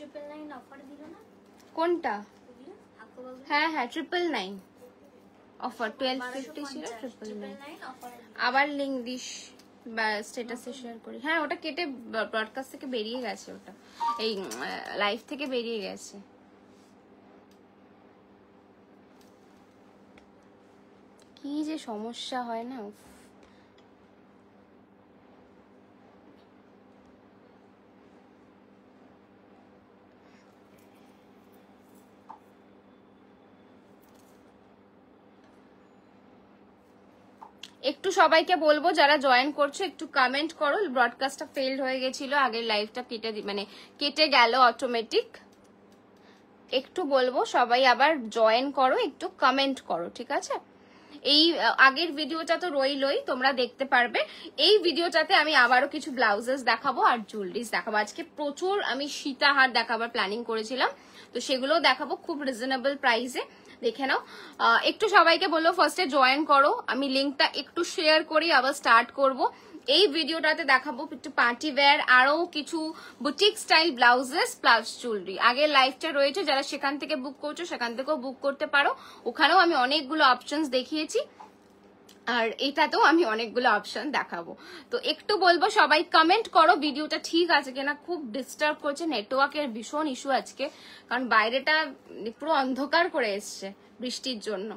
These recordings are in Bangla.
999 অফার দিল না কোনটা? হ্যাঁ হ্যাঁ 999 অফার 1250 ছিল 999 অফার। আবার লিংক দিস বা স্ট্যাটাসে শেয়ার করি। হ্যাঁ ওটা কেটে ব্রডকাস্ট থেকে বেরিয়ে গেছে, ওটা এই লাইভ থেকে বেরিয়ে গেছে। কি যে সমস্যা হয় না। একটু সবাইকে বলবো যারা জয়েন করছো একটু কমেন্ট করো। ব্রডকাস্টটা ফেইলড হয়ে গেছিল, আগের লাইভটা কেটে গেল অটোমেটিক। একটু বলবো সবাই আবার জয়েন করো, একটু কমেন্ট করো, ঠিক আছে? এই আগের ভিডিওটা তো রইলই, তোমরা দেখতে পারবে। এই ভিডিওটাতে আমি আবারও কিছু ব্লাউজেস দেখাবো আর জুয়েলারিজ দেখাবো। আজকে প্রচুর আমি সীতাহার দেখাবার প্ল্যানিং করেছিলাম, তো সেগুলো দেখাবো খুব রিজনেবল প্রাইসে, দেখে নাও। একটু সবাইকে বললো ফার্স্টে জয়েন করো, আমি লিঙ্কটা একটু শেয়ার করি, আবার স্টার্ট করব। এই ভিডিওটাতে দেখাবো একটু পার্টি ওয়্যার, আরো কিছু boutique style blouses plus jewellery. আগের লাইভটা রয়েছে, যারা সেখান থেকে বুক করছো সেখান থেকেও বুক করতে পারো, ওখানেও আমি অনেকগুলো অপশনস দেখিয়েছি, আর এটাতেও আমি অনেকগুলো অপশন দেখাবো। তো একটু বলবো সবাই কমেন্ট করো ভিডিওটা ঠিক আছে কিনা। খুব ডিস্টার্ব করছে, নেটওয়ার্কের ভীষণ ইস্যু আজকে, কারণ বাইরেটা পুরো অন্ধকার করে এসছে বৃষ্টির জন্য।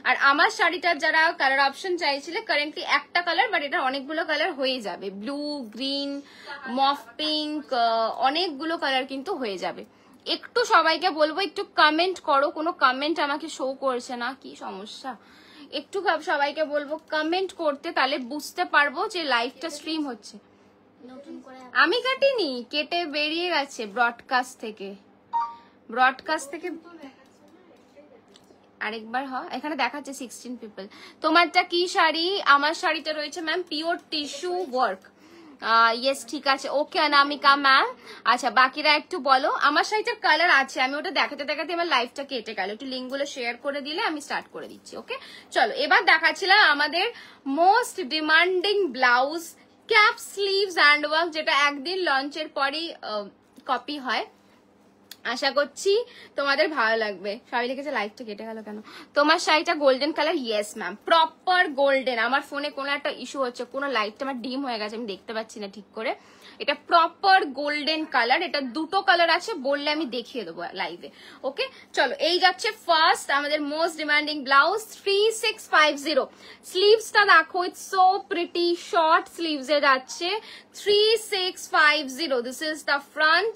আর আমার শাড়িটার যারা কালার অপশন চাইছিলে, কারেন্টলি একটা কালার, বাট এটা অনেকগুলো কালার হয়ে যাবে, ব্লু, গ্রিন, মফ পিঙ্ক, অনেকগুলো কালার কিন্তু হয়ে যাবে। একটু সবাইকে বলবো একটু কমেন্ট করো, কোনো কমেন্ট আমাকে শো করছে না, কি সমস্যা? একটু সবাইকে বলবো কমেন্ট করতে, তাহলে বুঝতে পারবো যে লাইভটা স্ট্রিম হচ্ছে। আমি কাটিনি, কেটে বেরিয়ে গেছে ব্রডকাস্ট থেকে। আরেকবার এখানে দেখাচ্ছে 16 পিপল। তোমারটা কি শাড়ি? আমার শাড়িটা রয়েছে ma'am pure tissue work. Yes ঠিক আছে, ওকে অনামিকা ম্যাম। আচ্ছা বাকিরা একটু বলো। আমার শাড়িটার কালার আছে, আমি ওটা দেখাতে দেখাতে আমার লাইফটা কেটে গেল। একটু লিঙ্ক গুলো শেয়ার করে দিলে আমি স্টার্ট করে দিচ্ছি। ওকে চলো, এবার দেখাচ্ছিলাম আমাদের most demanding blouse, cap sleeves and work, যেটা একদিন লঞ্চের পরই কপি হয়। আশা করছি তোমাদের ভালো লাগবে। সবাই লিখেছে লাইভটা কেটে গেল কেন। তোমার শাড়িটা golden colour? Yes ma'am, proper golden. আমার ফোনে কোনো একটা ইস্যু হচ্ছে, কোনো লাইটটা আমার ডিম হয়ে গেছে, আমি দেখতে পাচ্ছি না ঠিক করে। এটা প্রপার গোল্ডেন কালার, এটা দুটো কালার আছে, বললে আমি দেখিয়ে দেবো লাইভে। ওকে চলো, এই যাচ্ছে ফার্স্ট আমাদের মোস্ট ডিমান্ডিং ব্লাউজ 3650। স্লিভসটা দেখো, it's so pretty, short sleeves এ যাচ্ছে 3650। This is the front,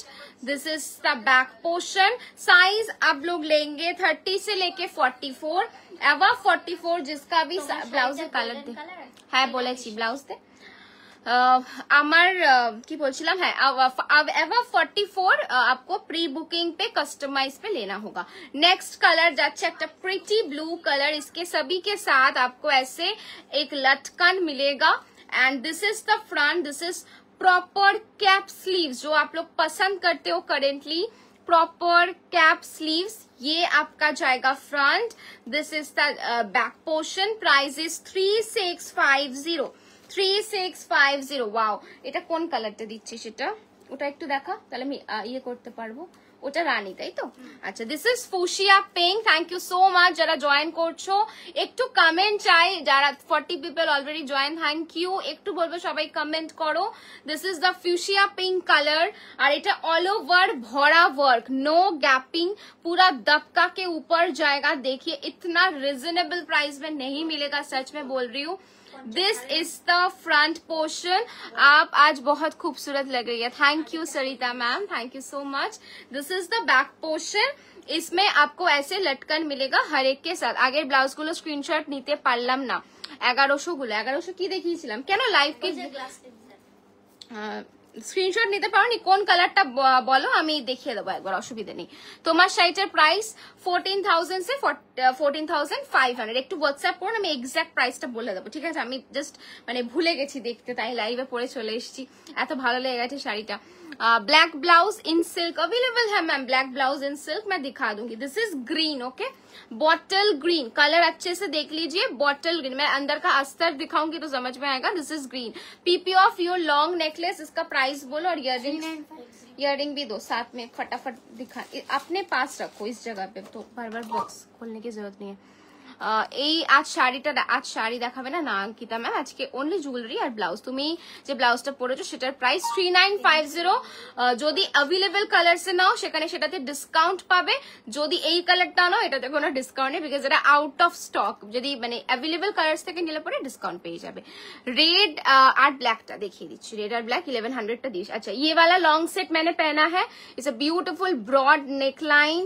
this is the back portion. Size आप लोग लेंगे 30 से लेके 44, एवा 44 जिसका भी ब्लाउज कलर दे। হ্যাঁ বলেছি ব্লাউজ দে। আমার কি বলছিলাম, হ্যাঁ एवा 44 आपको प्री बुकिंग पे कस्टमाइज पे लेना होगा। नेक्स्ट कलर जाच्छे एक प्रिटी ब्लू कलर, इसके सभी के साथ आपको ऐसे एक लटकन मिलेगा। And this is the front, this is proper cap sleeves, जो आप लोग पसंद करते हो करेंटली, प्रॉपर कैप स्लीव्स, ये आपका जाएगा front. This is the back portion. Price is 3650। 3650। Wow, এটা কোন কালারটা দিচ্ছি সেটা ওটা একটু দেখা, তাহলে আমি ইয়ে করতে পারবো। ওটা রানী তাই তো? আচ্ছা, this is fuchsia pink. Thank you so much যারা জয়েন করছো, একটু কমেন্ট চাই। যারা 40 people already join, thank you. একটু বলবো সবাই কমেন্ট করো। This is the fuchsia pink colour, আর এটা অল ओवर भरा वर्क, नो गैपिंग, पूरा दबका के ऊपर जाएगा। देखिए इतना रिजनेबल प्राइस में नहीं मिलेगा, सच में बोल रही हूँ। This is the front portion. आप आज बहुत खूबसूरत लग रही है। Thank you Sarita ma'am, thank you so much. This is the back portion. इसमें आपको ऐसे लटकन मिलेगा हर एक के साथ। आगे ब्लाउज गुलो स्क्रीनशॉट नीते पारलाम ना। 1100 गुलो 1100 की দেখিয়েছিলাম কেন লাইভ কি স্ক্রিনশট নিতে পারোনি? কোন কালারটা বলো, আমি দেখিয়ে দেবো একবার, অসুবিধা নেই। তোমার শাড়িটার প্রাইস 14,000 से 14,500। একটু হোয়াটসঅ্যাপ করুন, আমি এক্সাক্ট প্রাইসটা বলে দেবো, ঠিক আছে? আমি জাস্ট ভুলে গেছি দেখতে, তাই লাইভে পরে চলে এসেছি। এত ভালো লেগে গেছে শাড়িটা। Black blouse in silk available है ma'am, black blouse in silk मैं दिखा दूंगी। This is green, okay, bottle green colour, अच्छे से देख लीजिए, बॉटल ग्रीन। मैं अंदर का अस्तर दिखाऊंगी तो समझ में आएगा। This is green. PP of your long necklace, इसका प्राइस बोलो, और इयररिंग्स इयररिंग भी दो साथ में, फटाफट दिखा, अपने पास रखो इस जगह पे, तो बार बार बॉक्स खोलने की जरूरत नहीं है। এই আজ শাড়ি দেখাবে না অঙ্কিতা ম্যাম, আজকে অনলি জুয়েলারি আর ব্লাউজ। তুমি যে ব্লাউজটা পরেছো সেটার প্রাইস 3950। যদি অ্যাভেলেবল কালারসে নাও সেখানে সেটাতে ডিসকাউন্ট পাবে, যদি এই কালারটা নাও এটাতে কোনো ডিসকাউন্ট নেই, বিকজ এটা আউট অফ স্টক। যদি মানে অ্যাভেলেবল কালার্স থেকে নিলে পরে ডিসকাউন্ট পেয়ে যাবে। রেড আর ব্ল্যাকটা দেখিয়ে দিচ্ছি, রেড আর ব্ল্যাক 1100 টা দিস। আচ্ছা ये वाला लॉन्ग सेट मैंने पहना है, it's a beautiful broad neckline,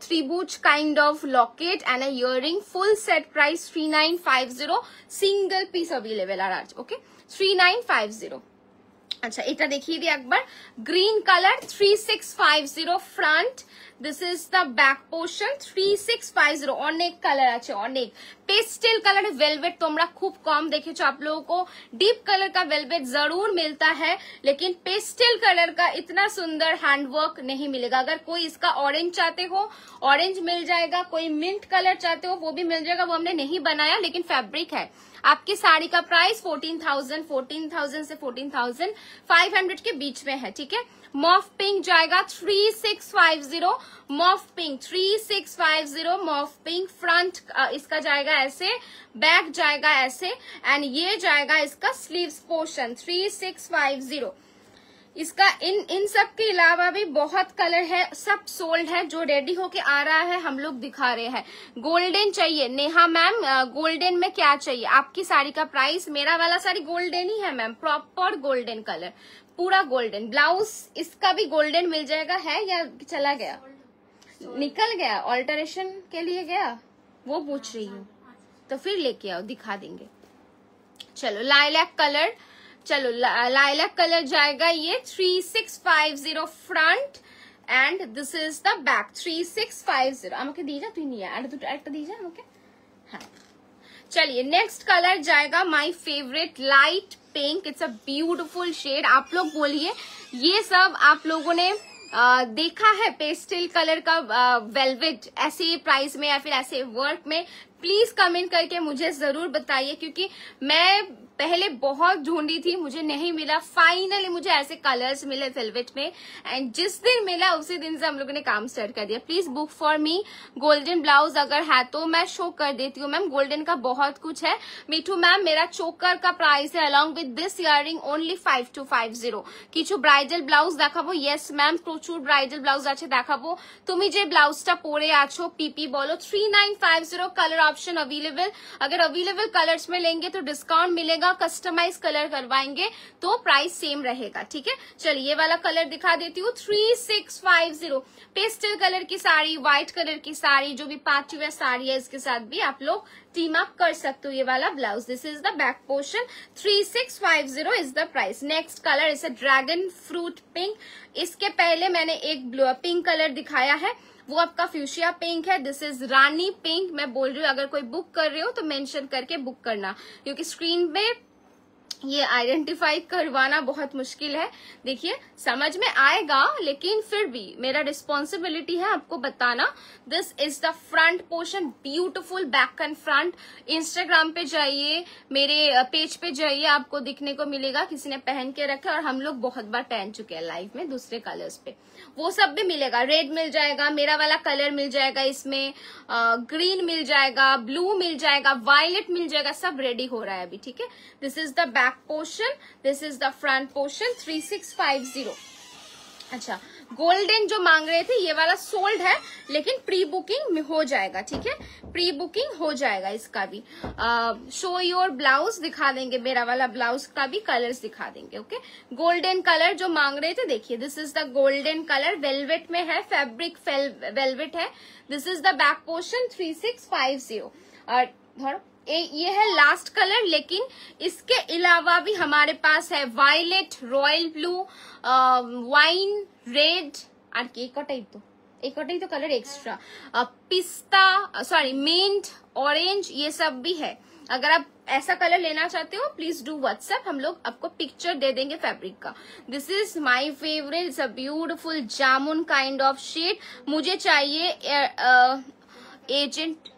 त्रिभुज kind of locket and a earring, full set price 3950, single piece available আর আজ, ওকে 3950। আচ্ছা এটা দেখিয়ে দিই একবার, green colour 3650 front, this is the back portion 3650। অনেক কালার আছে, অনেক पेस्टल कलर वेलवेट তোমরা খুব কম দেখেছো, आप लोगों को डीप कलर का वेलवेट जरूर मिलता है, लेकिन पेस्टल कलर का इतना सुंदर हैंडवर्क नहीं मिलेगा। अगर कोई इसका ऑरेंज चाहते हो ऑरेंज मिल जाएगा, कोई मिंट कलर चाहते हो वो भी मिल जाएगा, वो हमने नहीं बनाया लेकिन फैब्रिक है। आपकी साड़ी का प्राइस 14,000 से 14,500 के बीच में है, ठीक है। मॉफ पिंक जाएगा 3650, mauve pink 3650, mauve pink. Front इसका जाएगा ऐसे, बैक जाएगा ऐसे, एंड ये जाएगा इसका स्लीव्स पोर्शन 3650। इसका इन सब के अलावा भी बहुत कलर है, सब सोल्ड है, जो रेडी होके आ रहा है हम लोग दिखा रहे हैं। गोल्डन चाहिए नेहा मैम, गोल्डन में क्या चाहिए? आपकी साड़ी का प्राइस, मेरा वाला साड़ी गोल्डन ही है मैम, प्रॉपर गोल्डन कलर, पूरा गोल्डन। ब्लाउज इसका भी गोल्डन मिल जाएगा, है या चला गया, निकल गया, ऑल्टरेशन के लिए गया, वो पूछ रही हूँ, तो फिर लेके आओ दिखा देंगे। चलो लाइलैक कलर, चलो लाइलैक कलर जाएगा ये 3650 front, and this is the back 3650। আমাকে দিয়ে যা, তুই নিয়ে আর দুটো একটা দিয়ে যা আমাকে। হ্যাঁ चलिए नेक्स्ट कलर जाएगा my favourite light pink, it's a beautiful shade. आप लोग बोलिए ये सब आप लोगों ने देखा है पेस्टल कलर का वेलवेट ऐसे प्राइस में या फिर ऐसे वर्क में? प्लीज कमेंट करके मुझे जरूर बताइए, क्योंकि मैं पहले बहुत ढूंढी थी, मुझे नहीं मिला। फाइनली मुझे ऐसे कलर्स मिले वेलवेट में, एंड जिस दिन मिला उसी दिन से हम लोगों ने काम स्टार्ट कर दिया। Please book for me. Golden blouse अगर है तो मैं शो कर देती हूँ मैम, गोल्डन का बहुत कुछ है। मिठू मैम मेरा चोकर का प्राइस है along with this earring only 5250। কিছু ব্রাইডাল ব্লাউজ দেখাবো, ইয়েস ম্যাম প্রচুর ব্রাইডাল ব্লাউজ আছে দেখাবো। তুমি যে ব্লাউজটা পরে আছো পিপি বলো 3950, कलर ऑप्शन अवेलेबल। अगर अवेलेबल कलर्स में लेंगे तो डिस्काउंट मिलेगा, कस्टमाइज कलर करवाएंगे तो प्राइस सेम रहेगा, ठीक है। चलिए ये वाला कलर दिखा देती हूँ 3650, पेस्टल कलर की साड़ी, व्हाइट कलर की साड़ी, जो भी पार्टी वेयर साड़ी है इसके साथ भी आप लोग टीम अप कर सकते हो। ये वाला blouse, this is the back portion 3650 is the price. Next colour is a dragon fruit pink. इसके पहले मैंने एक पिंक कलर दिखाया है, वो आपका फ्यूशिया पिंक है। This is Rani pink. मैं बोल रही हूँ अगर कोई बुक कर रहे हो तो मेंशन करके बुक करना, क्योंकि स्क्रीन पे ये आइडेंटिफाई करवाना बहुत मुश्किल है। देखिए समझ में आएगा, लेकिन फिर भी मेरा रिस्पॉन्सिबिलिटी है आपको बताना। This is the front portion, beautiful back and front. Instagram पे जाइए, मेरे पेज पे जाइए, आपको दिखने को मिलेगा, किसी ने पहन के रखा, और हम लोग बहुत बार पहन चुके हैं लाइव में दूसरे कलर्स पे, वो सब भी मिलेगा। रेड मिल जाएगा, मेरा वाला कलर मिल जाएगा, इसमें ग्रीन मिल जाएगा, ब्लू मिल जाएगा, वायलेट मिल जाएगा, सब रेडी हो रहा है अभी, ठीक है। This is the back portion, this is the front portion 3650। अच्छा गोल्डन जो मांग रहे थे ये वाला सोल्ड है, लेकिन प्री बुकिंग में हो जाएगा, ठीक है, प्री बुकिंग हो जाएगा इसका भी। शो योर ब्लाउज दिखा देंगे, मेरा वाला ब्लाउज का भी कलर्स दिखा देंगे, ओके। गोल्डन कलर जो मांग रहे थे, देखिए this is the golden colour, velvet में है, फैब्रिक वेलवेट है। This is the back portion 3650। और ये है लास्ट कलर, लेकिन इसके अलावा भी हमारे पास है violet, royal blue, wine red, और एक तो कलर एक्स्ट्रा, पिस्ता, सॉरी मिंट, ऑरेंज, ये सब भी है। अगर आप ऐसा कलर लेना चाहते हो प्लीज डू व्हाट्सएप, हम लोग आपको पिक्चर दे देंगे फैब्रिक का। This is my favourite, it's a beautiful jamun kind of shade. मुझे चाहिए एजेंट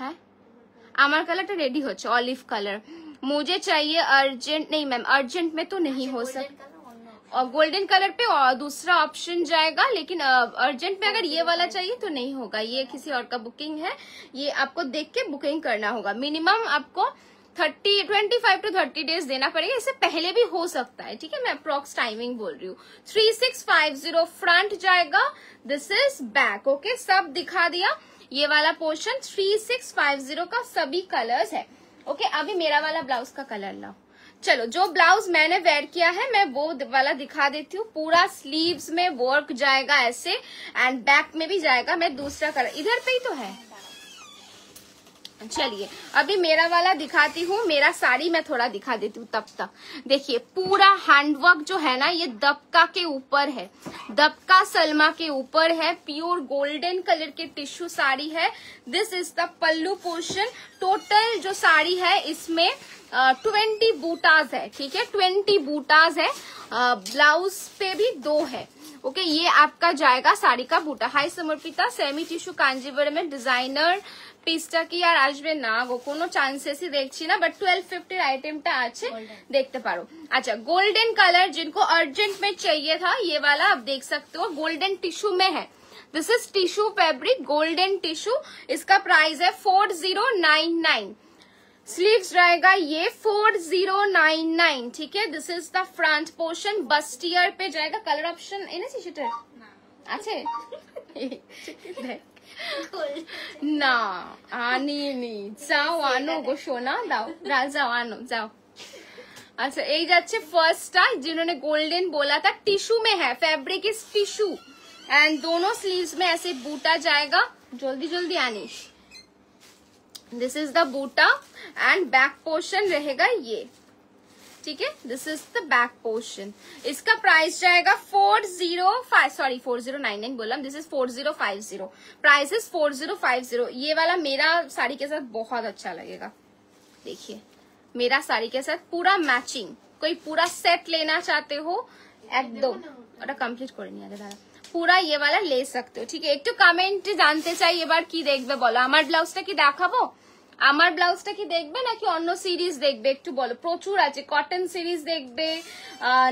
है, আমার কালারটা রেডি হচ্ছে অলিভ কালার, मुझे चाहिए अर्जेंट। नहीं मैम अर्जेंट में तो नहीं हो सकता, और गोल्डन कलर पे और दूसरा ऑप्शन जाएगा, लेकिन अर्जेंट में अगर ये वाला चाहिए तो नहीं होगा, ये किसी और का बुकिंग है, ये आपको देख के बुकिंग करना होगा। मिनिमम आपको 25 to 30 डेज देना पड़ेगा, इससे पहले भी हो सकता है, ठीक है, मैं अप्रॉक्स टाइमिंग बोल रही हूँ। 3650 फ्रंट जाएगा, दिस इज बैक, ओके, सब दिखा दिया। ये वाला पोर्शन 3650 का सभी कलर्स है, ओके। अभी मेरा वाला ब्लाउज का कलर लाओ। चलो, जो ब्लाउज मैंने वेयर किया है मैं वो वाला दिखा देती हूँ। पूरा स्लीव्स में वर्क जाएगा ऐसे, एंड बैक में भी जाएगा। मैं दूसरा कलर इधर पे ही तो है। चलिए अभी मेरा वाला दिखाती हूँ, मेरा साड़ी मैं थोड़ा दिखा देती हूँ तब तक। देखिए पूरा हैंडवर्क जो है ना, ये दबका के ऊपर है, दबका सलमा के ऊपर है, प्योर गोल्डन कलर के टिश्यू साड़ी है। This is the pallu portion. Total जो साड़ी है इसमें 20 बूटाज है, ठीक है, 20 बूटाज है। ब्लाउज पे भी 2 है, ओके। ये आपका जाएगा साड़ी का बूटा। हाई समर्पिता, सेमी टिश्यू कांजीवरम में डिजाइनर পিসটা কি আর আসবে না গো, কোনো চান্সেসই দেখছি না, বাট 1250 आइटमটা আছে, देखते पारो। अच्छा, गोल्डन कलर जिनको अर्जेंट में चाहिए था, ये वाला आप देख सकते हो, गोल्डन टिश्यू में है। This is tissue fabric, golden tissue. इसका प्राइस है 4099। स्लीव्स रहेगा ये 4099, ठीक है। This is the front portion, bustier पे जाएगा। कलर ऑप्शन এনেছি সেটা আছে না, আনিনি, যাও আনো গো সোনা, দাও যাও আনো যাও। अच्छा, यही जाच्छे फर्स्ट जिन्होंने गोल्डन बोला था, टिश्यू में है, फैब्रिक इज टिश्यू, एंड दोनों स्लीव्स में ऐसे बूटा जाएगा। जल्दी जल्दी आनिश। दिस इज द बूटा एंड बैक पोर्शन रहेगा ये, ठीक है। This is the back portion. इसका प्राइस जाएगा 4099 बोला, दिस इज 4050। Price is 4050। ये वाला मेरा साड़ी के साथ बहुत अच्छा लगेगा। देखिए मेरा साड़ी के साथ पूरा मैचिंग। कोई पूरा सेट लेना चाहते हो एकदम, और कंप्लीट করে নিয়ে আগে দাঁড়া, पूरा ये वाला ले सकते हो, ठीक है। একটু কমেন্টে জানতে চাই এবার কি দেখবে বলো। আমার ব্লাউজটা কি দেখাবো? আমার ব্লাউজটা কি দেখবে নাকি অন্য সিরিজ দেখবে একটু বলো। প্রচুর আছে, কটন সিরিজ দেখবে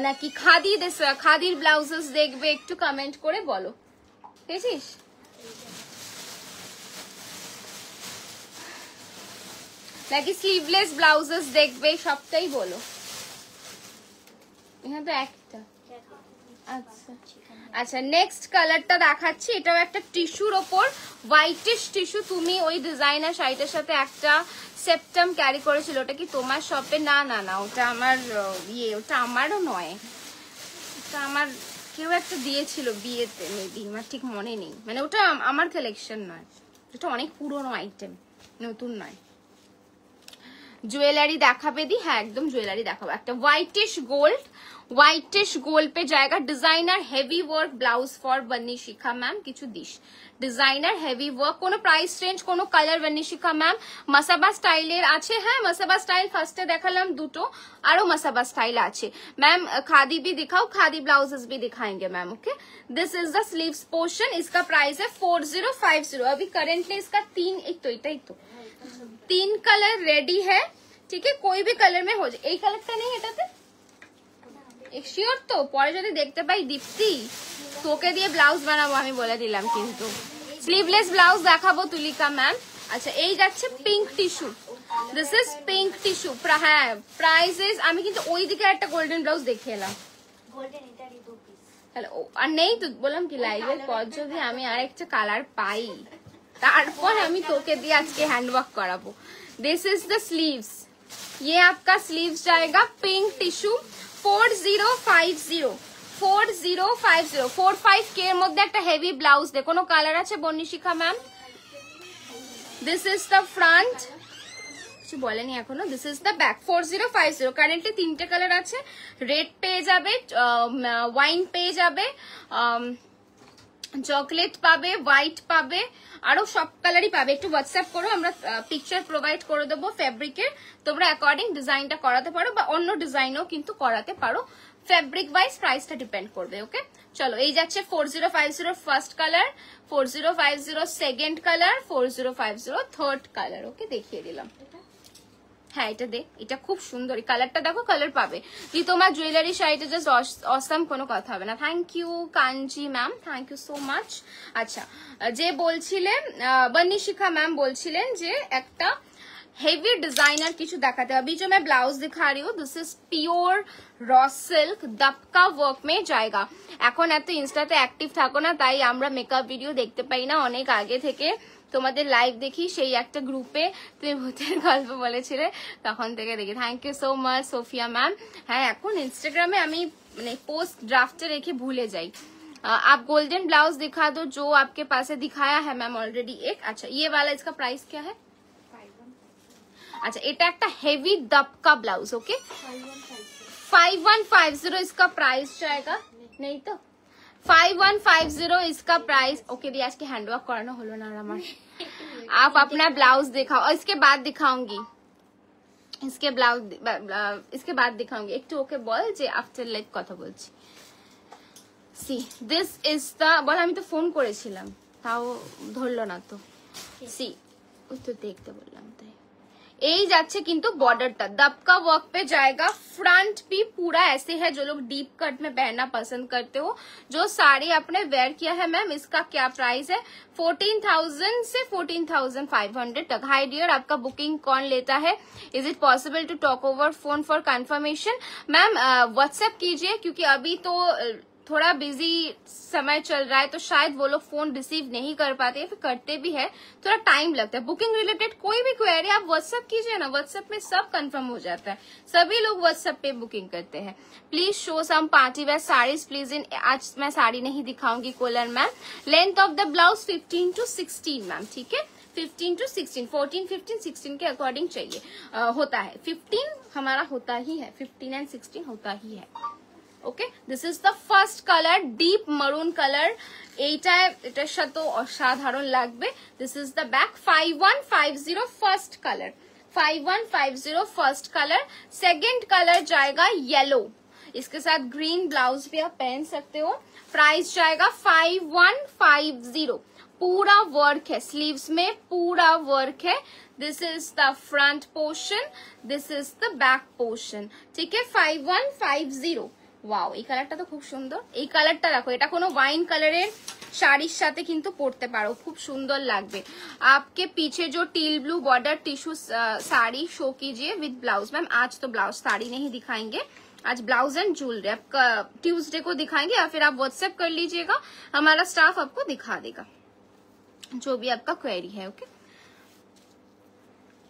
নাকি খাদির ব্লাউজেস দেখবে, একটু কমেন্ট করে বলো। বুঝছিস? নাকি স্লিভলেস ব্লাউজেস দেখবে, সবটাই বলো। এখানে তো একটা। আচ্ছা আচ্ছা, নেক্সট কালারটা দেখাচ্ছি। এটাও একটা টিস্যুর ওপর, হোয়াইটিশ টিস্যু। তুমি ওই ডিজাইনার শাড়িটার সাথে একটা সেপ্টাম ক্যারি করেছিল, ওটা কি তোমার শপে? না না না, ওটা আমার ওটা আমারও নয়, ওটা আমার কেউ একটা দিয়েছিল বিয়েতে, মেবি, আমার ঠিক মনে নেই। মানে ওটা আমার কালেকশন নয়, ওটা অনেক পুরনো আইটেম, নতুন নয়। জুয়েলারি দেখাবে দি? হ্যাঁ একদম জুয়েলারি দেখাবো। একটা হোয়াইটিশ গোল্ড पे जाएगा। Designer heavy work blouse for Banni Shikha ma'am, किछु दिश डिजाइनर हेवी वर्क। कोनो प्राइस रेंज, कोनो कलर बन्नी शिखा मैम मसाबा स्टाइलेर आछे। হ্যাঁ मसाबा स्टाइल ফার্স্টে দেখালাম দুটো, আরো मसाबा स्टाइल আছে मैम। खादी भी दिखाओ, खादी ब्लाउजेस भी दिखाएंगे ma'am, okay. This is the sleeves portion. इसका प्राइस है 4050। अभी करेंटली इसका 3 कलर रेडी है, ठीक है। कोई भी कलर में हो जाए। এই কালারটা নেই এটাতে? শিওর তো? পরে যদি দেখতে পাই দীপ্তি, তোকে দিয়ে ব্লাউজ বানাবো আমি বলে দিলাম। কিন্তু স্লিভলেস ব্লাউজ দেখাবো তুলিকা ম্যাম। আচ্ছা, এই যাচ্ছে pink tissue. This is pink tissue. হ্যাঁ প্রাইস ইজ, আমি কিন্তু ওই দিকে একটা গোল্ডেন ব্লাউজ দেখে এলাম। হ্যালো, আর নেই তো, বললাম কি লাইভের পর যদি আমি আর একটা কালার পাই তারপর আমি তোকে দিয়ে আজকে হ্যান্ডওয়ার্ক করাবো। This is the sleeves. ये आपका स्लीव्स जाएगा पिंक टिश्यू 4050। 45 के মধ্যে একটা হেভি ব্লাউজ। দেখো কোনো কালার আছে Barnishikha ma'am? This is the front, কিছু বলেনি এখনো। This is the back 4050। Currently 3টে কালার আছে। রেড পেয়ে যাবে, ওয়াইন পেয়ে যাবে, চকলেট পাবে, হোয়াইট পাবে, আরো সব কালারই পাবে। একটু হোয়াটসঅ্যাপ করো, আমরা পিকচার প্রোভাইড করে দেবো ফেব্রিকের। তোমরা অ্যাকর্ডিং ডিজাইনটা করাতে পারো বা অন্য ডিজাইনও কিন্তু করাতে পারো। ফেব্রিক ওয়াইজ প্রাইসটা ডিপেন্ড করবে, ওকে। চলো, এই যাচ্ছে 4050 first colour, 4050 second colour, 4050 third colour, okay. দেখিয়ে দিলাম। হ্যাঁ এটা দেখ, এটা খুব সুন্দর, কালারটা দেখো, কালার পাবে। দি তোমার জুয়েলারি শাড়িটা জাস্ট অসাম, কোনো কথা হবে না। Thank you Kanji ma'am, thank you so much. আচ্ছা, যে বলছিলেন বনিশিখা ম্যাম বলছিলেন যে একটা हेवी डिजाइनर কিছু দেখাতে। अभी जो मैं ब्लाउज दिखा रही हूँ this is pure raw silk दबका वर्क में जाएगा। এখন এত ইনস্টাতে অ্যাক্টিভ থাকো না, তাই আমরা মেকআপ ভিডিও দেখতে পাই না অনেক আগে থেকে, তোমাদের লাইভ দেখি, সেই একটা গ্রুপে তুমি ভূতের গল্প বলেছিলে তখন থেকে দেখি। Thank you so much Sophia ma'am. হ্যাঁ এখন ইনস্টাগ্রামে আমি মানে পোস্ট ড্রাফটে রেখে ভুলে যাই। आप गोल्डन ब्लाउज दिखा दो जो आपके पास है, दिखाया है मैम ऑलरेडी एक। अच्छा ये वाला इसका प्राइस क्या है? अच्छा এটা একটা হেভি দবকা ব্লাউজ, ওকে 5150 इसका प्राइस जाएगा, नहीं तो 5150 इसका प्राइस। ओके दी आज के हैंडवर्क कराना হলো না আমার। आप अपना ब्लाउज दिखाओ और इसके बाद दिखाऊंगी, इसके ब्लाउज इसके बाद दिखाऊंगी একটু ওকে বল যে আফটার লাইভ কথা বলছি। সি দিস ইজ দা, বল আমি তো ফোন করেছিলাম তাও ধরলো না তো। সি ওই তো দেখতে বললাম তাই। यही जाच्छे किंतु बॉर्डर दबका वर्क पे जाएगा। फ्रंट भी पूरा ऐसे है, जो लोग डीप कट में पहनना पसंद करते हो। जो साड़ी आपने वेयर किया है मैम, इसका क्या प्राइस है? 14,000 से 14,500 तक। हाई डियर, आपका बुकिंग कौन लेता है? Is it possible to talk over phone for confirmation? Ma'am WhatsApp कीजिए, क्योंकि अभी तो थोड़ा बिजी समय चल रहा है तो शायद वो लोग फोन रिसीव नहीं कर पाते, फिर करते भी है थोड़ा टाइम लगता है। बुकिंग रिलेटेड कोई भी क्वेरी आप व्हाट्सएप कीजिए ना, व्हाट्सएप में सब कंफर्म हो जाता है, सभी लोग व्हाट्सएप पे बुकिंग करते हैं। Please show some party wear saris please in. आज मैं साड़ी नहीं दिखाऊंगी colour ma'am. Length of the blouse 15 to 16 ma'am, ठीक है 15 to 16, 14, 15, 16 के अकॉर्डिंग चाहिए होता है। 15 हमारा होता ही है, 15 and 16 होता ही है। Okay this is the first colour, deep মারুন কালার। এটার সাথে অসাধারণ লাগবে। This is the back. 5150 first colour, 5150 first colour. Second colour जाएगा येलो, इसके साथ ग्रीन ब्लाउज भी आप पहन सकते हो। प्राइस जाएगा 5150। पूरा वर्क है, स्लीव्स में पूरा वर्क है। This is the front portion, this is the back portion, ठीक है 5150। ওয়াও এই কালারটা তো খুব সুন্দর, এই কালারটা দেখো, এটা কোনো ওয়াইন কালারের শাড়ির সাথে কিন্তু পরতে পারো, খুব সুন্দর লাগবে। आपके पीछे जो teal blue border tissue sari show कीजिए विद ब्लाउज। मैम आज तो ब्लाउज साड़ी नहीं दिखाएंगे, आज ब्लाउज एंड ज्वेलरी आपका ट्यूसडे को दिखाएंगे, या फिर आप व्हाट्सएप कर लीजिएगा, हमारा स्टाफ आपको दिखा देगा जो भी आपका क्वेरी है। ओके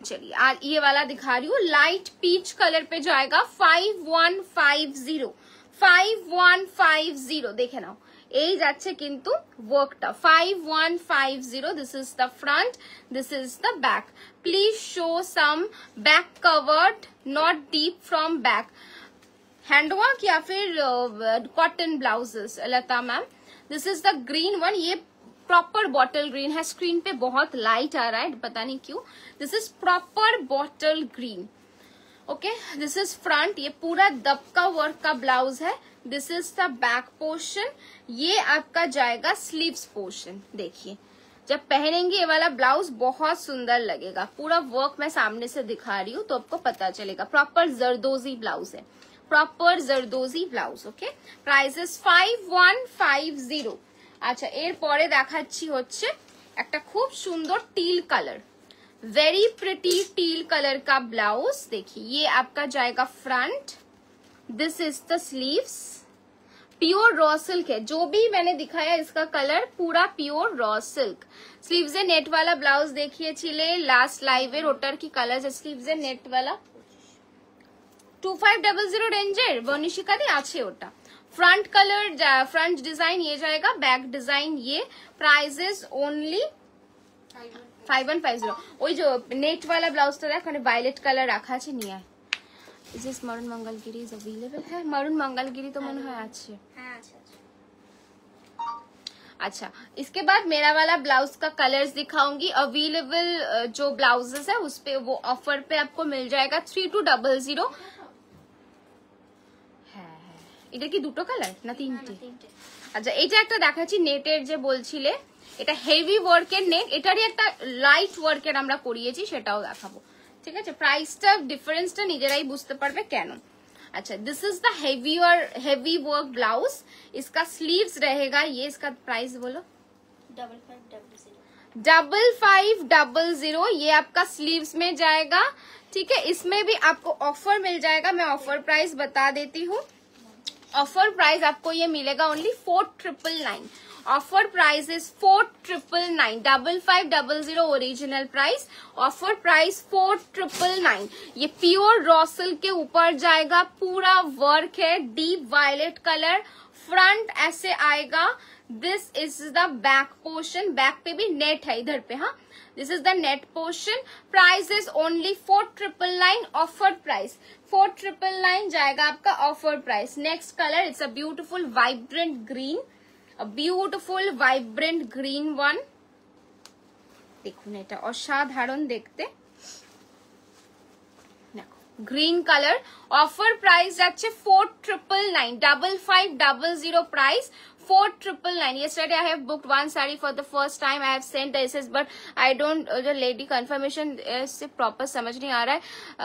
चलिए आज ये वाला दिखा रही हूँ, लाइट पीच कलर पे जाएगा 5150, 5150 দেখে নাও। এই যাচ্ছে কিন্তু ওয়ার্কটা 5150। This is the front, this is the back. Please show some back covered not deep from back handwork या फिर cotton blouses. Lata ma'am this is the green one, ये प्रॉपर बॉटल ग्रीन है, स्क्रीन पे बहुत लाइट आ रहा है पता नहीं क्यों। This is proper bottle green. Okay this is front, ये पूरा दबका वर्क का ब्लाउज है। This is the back portion, ये आपका जाएगा स्लीव्स पोर्शन। देखिए जब पहनेंगे ये वाला ब्लाउज बहुत सुंदर लगेगा। पूरा वर्क मैं सामने से दिखा रही हूँ तो आपको पता चलेगा। प्रॉपर जरदोजी ब्लाउज है, proper zardozi blouse. Okay price is 5150। আচ্ছা এরপরে দেখাচ্ছি হচ্ছে একটা খুব সুন্দর till colour, very pretty teal colour का ब्लाउज। देखिए ये आपका जाएगा front, this is the sleeves, pure raw silk है, जो भी मैंने दिखाया इसका कलर पूरा pure raw silk. Sleeves net वाला ब्लाउज देखिए छिले लास्ट लाइव ओटार की कलर स्लीव्स नेट वाला 2500 रेंजर बनिशिका दी आछे ओटा। फ्रंट कलर फ्रंट डिजाइन ये जाएगा, बैक डिजाइन ये। Price is only 5150। ওই যে নেট वाला ব্লাউজটা দেখ, মানে ভায়োলেট কালার রাখা আছে, নিয়ে আয়। ইজ দিস মারুন মঙ্গলগিরি ইজ अवेलेबल है? মারুন মঙ্গলগিরি तो মনে হয় আছে। হ্যাঁ আছে। अच्छा इसके बाद मेरा वाला ब्लाउज का कलर्स दिखाऊंगी। अवेलेबल जो ब्लाउजेस है उस पे वो ऑफर पे आपको मिल जाएगा 3200। হ্যাঁ এটা কি দুটো কালার না তিনটে? আচ্ছা এটা একটা দেখাচ্ছি নেটের যে বলছিলে, এটা হেভি ওয়ার্কের নেট, এটারই একটা লাইট ওয়ার্কের আমরা করিয়েছি, সেটাও দেখাবো। ঠিক আছে, প্রাইসটা ডিফারেন্সটা নিজেরাই বুঝতে পারবে কেন। अच्छा, this is the heavy work blouse, इसका स्लीव्स रहेगा, ये इसका प्राइस बोलो 5500, ये आपका स्लीव्स में जाएगा। ठीक है, इसमें भी आपको ऑफर मिल जाएगा, मैं ऑफर प्राइस बता देती हूँ। ऑफर प्राइस आपको ये मिलेगा only 4999। Offer price is 4999, 5500 original price, offer price 4999। ये प्योर रॉ सिल्क के ऊपर जाएगा, पूरा वर्क है, डीप वायलेट कलर, फ्रंट ऐसे आएगा। This is the back portion, back पे भी नेट है इधर पे, हाँ, this is the net portion. Price is only 4999, offer price 4999 जाएगा आपका offer price. Next colour, it's a beautiful vibrant green, a beautiful vibrant green one, দেখুন এটা অসাধারণ দেখতে, গ্রিন কালার। অফার প্রাইস যাচ্ছে 4999, 5500 price, 4999। Yesterday I have booked one saree for the first time, I have sent the SS, but I don't, जो lady confirmation से proper समझ नहीं आ रहा है।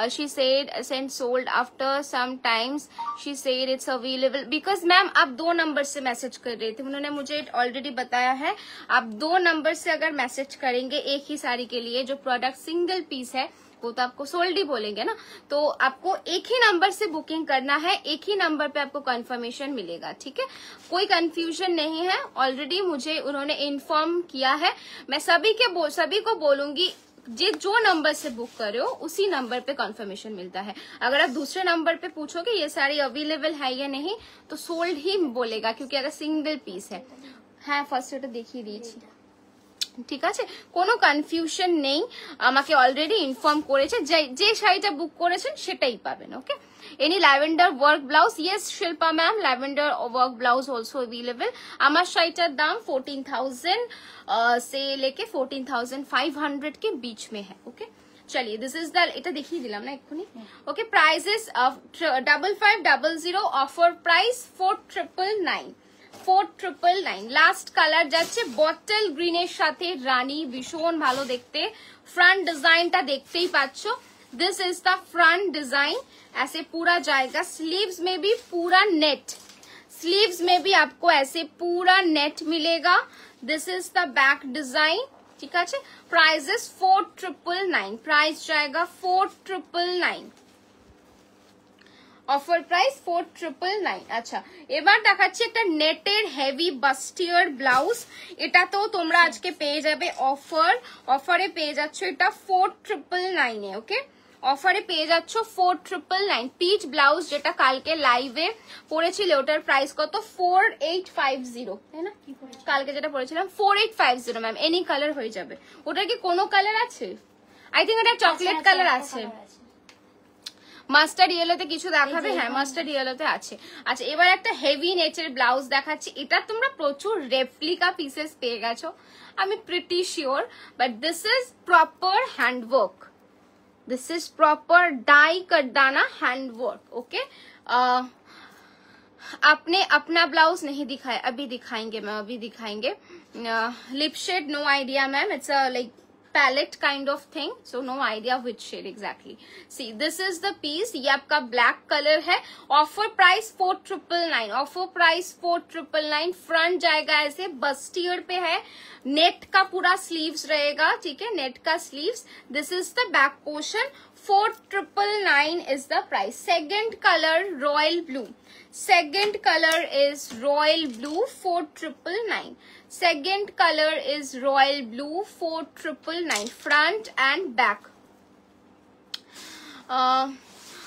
She said sent sold after some times, she said it's available, because ma'am आप 2 नंबर से मैसेज कर रही थी, उन्होंने मुझे ऑलरेडी बताया है। आप 2 नंबर से अगर मैसेज करेंगे एक ही साड़ी के लिए, जो प्रोडक्ट सिंगल पीस है वो तो आपको सोल्ड ही बोलेंगे ना, तो आपको एक ही नंबर से बुकिंग करना है, एक ही नंबर पे आपको कंफर्मेशन मिलेगा। ठीक है, कोई कंफ्यूजन नहीं है, ऑलरेडी मुझे उन्होंने इन्फॉर्म किया है। मैं सभी को बोलूंगी, जो नंबर से बुक कर रहे हो उसी नंबर पे कंफर्मेशन मिलता है। अगर आप दूसरे नंबर पे पूछोगे ये साड़ी अवेलेबल है या नहीं, तो सोल्ड ही बोलेगा, क्योंकि अगर सिंगल पीस है। হ্যাঁ, ফার্স্ট এটা দেখিয়ে দিয়েছি, ঠিক আছে, কোনো কনফিউশন নেই, আমাকে অলরেডি ইনফর্ম করেছে, যে শাড়িটা বুক করেছেন সেটাই পাবেন। Okay, any lavender work blouse, yes Shilpa ma'am, lavender work blouse also available. আমার শাড়িটার দাম 14000 से लेके 14500 के बीच में है। ओके, चलिए, दिस इज द, এটা দেখিয়ে দিলাম না এক্ষুনি। Okay, price is 5500, offer price 4999, 4999। Last colour যাচ্ছে বটল গ্রিনের সাথে রানী, ভীষণ ভালো দেখতে। फ्रंट डिजाइनটা দেখতেই পাচ্ছ, this is the front design, ऐसे पूरा जाएगा। स्लीव्स में भी पूरा नेट, स्लीव्स में भी आपको ऐसे पूरा नेट मिलेगा। This is the back design, ঠিক আছে। प्राइस इज 4999, प्राइस जाएगा 4999, অফার প্রাইস 4999। আচ্ছা, এবার দেখাচ্ছি একটা নেটের হেভি বাস্টিয়ার ব্লাউজ, এটা তো তোমরা আজকে পেয়ে যাবে অফারে পেয়ে যাচ্ছ এটা 4999 এ। ওকে, অফারে পেয়ে যাচ্ছ 4999 পিচ ব্লাউজ, যেটা কালকে লাইভে পড়েছিল ওটার প্রাইস কত 4850, তাই না? কালকে যেটা পড়েছিলাম 4850 ম্যাম, এনি কালার হয়ে যাবে। ওটার কি কোনো কালার আছে? আই থিঙ্ক এটা চকলেট কালার আছে, মাস্টার্ড ইয়েলোতে কিছু দেখাবে, হ্যাঁ মাস্টার্ড ইয়েলোতে আছে। আচ্ছা, এবার একটা হেভি নেচের ব্লাউজ দেখাচ্ছি, এটা তোমরা প্রচুর রেপ্লিকা পিসেস পেয়ে গেছো, আমি pretty sure, but this is proper handwork, this is proper डाई कटदाना हैंडवर्क। ओके, आपने अपना ब्लाउज नहीं दिखाया, अभी दिखाएंगे मैम, अभी दिखाएंगे। Lip shade no idea ma'am, it's a like palette kind of thing, so no idea which shade exactly. See, this is the piece, ये आपका ब्लैक कलर है। Offer price 4999, offer price 4999। Front जाएगा ऐसे बस्टियर पे है, नेट का पूरा स्लीव्स रहेगा, ठीक है, नेट का sleeves. This is the back portion, 4999 is the price। Second color royal blue, second color is royal blue 4999, second color is royal blue 4999, front and back।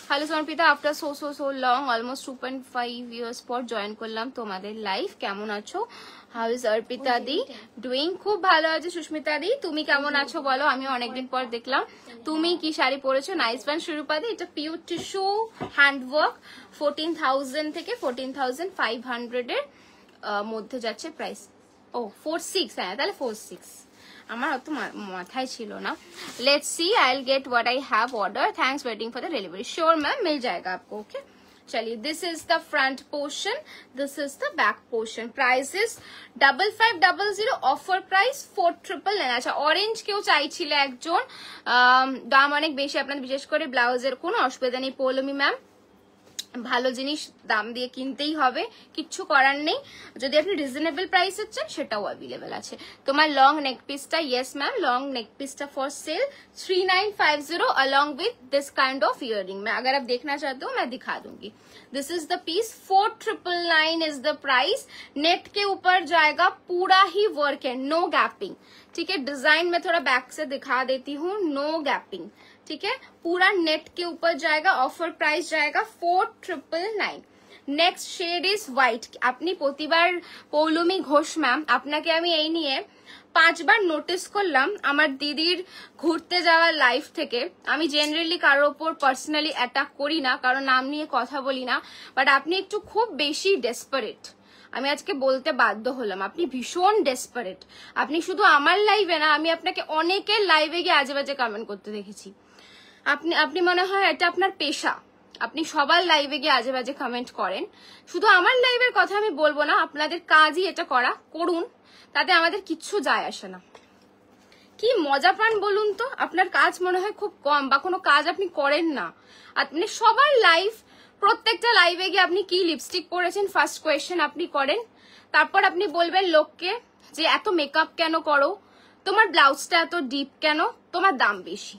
Hello Samarpita, after so long almost 2.5 years পর জয়েন করলাম তোমাদের লাইভ, কেমন আছো? How is Arpita the doing? খুব ভালো আছে সুস্মিতা দি, তুমি কেমন আছো বলো? আমি অনেকদিন পর দেখলাম। তুমি কি শাড়ি পরেছো? নাইস ওয়ান শিরূপা দি। এটা পিওর টিস্যু হ্যান্ডওয়ার্ক, 14000 থেকে 14500 এর মধ্যে যাচ্ছে প্রাইস। ও 46, হ্যাঁ তাহলে 46, আমার অত মাথায় ছিল না। Let's see, I will get what I have order, thanks waiting for the delivery. Sure ma'am, मिल जाएगा आपको। ओके, चलिए, this is the front portion, this is the back portion. Price is 5500, offer price 4999. আচ্ছা, অরেঞ্জ কেউ চাইছিলে একজন, দাম অনেক বেশি আপনাদের, বিশেষ করে ব্লাউজের। কোনো অসুবিধা নেই পৌলমি ম্যাম, ভালো জিনিস দাম দিয়ে কিনতেই হবে, কিচ্ছু করার নেই। যদি আপনি রিজনেবল প্রাইসের চান সেটাও অ্যাভেলেবেল আছে। তোমার লং নেক পিসটা, ইয়েস ম্যাম, লং नेक पीसটা for sale 3950 along with this kind of earring. मैं अगर आप देखना चाहते हो मैं दिखा दूंगी। This is the piece, 4999 is the price. Net के ऊपर जाएगा, पूरा ही वर्क है, नो गैपिंग, ठीक है। डिजाइन में थोड़ा बैक से दिखा देती हूँ, नो गैपिंग, ठीक है। पूरा नेट के ऊपर जाएगा, ऑफर प्राइस जाएगा 4999। Next shade is white. আপনি প্রতিবার পৌলমি ঘোষ ম্যাম, আপনাকে আমি এই নিয়ে 5 বার নোটিস করলাম আমার দিদির ঘুরতে যাওয়া লাইফ থেকে। আমি জেনারেলি কারোর ওপর পার্সোনালি অ্যাটাক করি না, কারণ নাম নিয়ে কথা বলি না, বাট আপনি একটু খুব বেশি ডেসপারেট। আমি আজকে বলতে বাধ্য হলাম, আপনি ভীষণ ডেসপারেট। আপনি শুধু আমার লাইভে না, আমি আপনাকে অনেকের লাইভে গিয়ে আজে বাজে কমেন্ট করতে দেখেছি। আপনি মনে হয় এটা আপনার পেশা, আপনি সবার লাইভে গিয়ে আজে বাজে কমেন্ট করেন। শুধু আমার লাইভের কথা আমি বলবো না, আপনাদের কাজই এটা করা, করুন, তাতে আমাদের কিচ্ছু যায় আসে না। কি মজা পান বলুন তো? আপনার কাজ মনে হয় খুব কম, বা কোনো কাজ আপনি করেন না। আপনি সবার লাইভ, প্রত্যেকটা লাইভে গিয়ে আপনি কি লিপস্টিক পরেছেন ফার্স্ট কোয়েশ্চেন আপনি করেন, তারপর আপনি বলবেন লোককে যে এত মেকআপ কেন করো, তোমার ব্লাউজটা এত ডিপ কেন, তোমার দাম বেশি।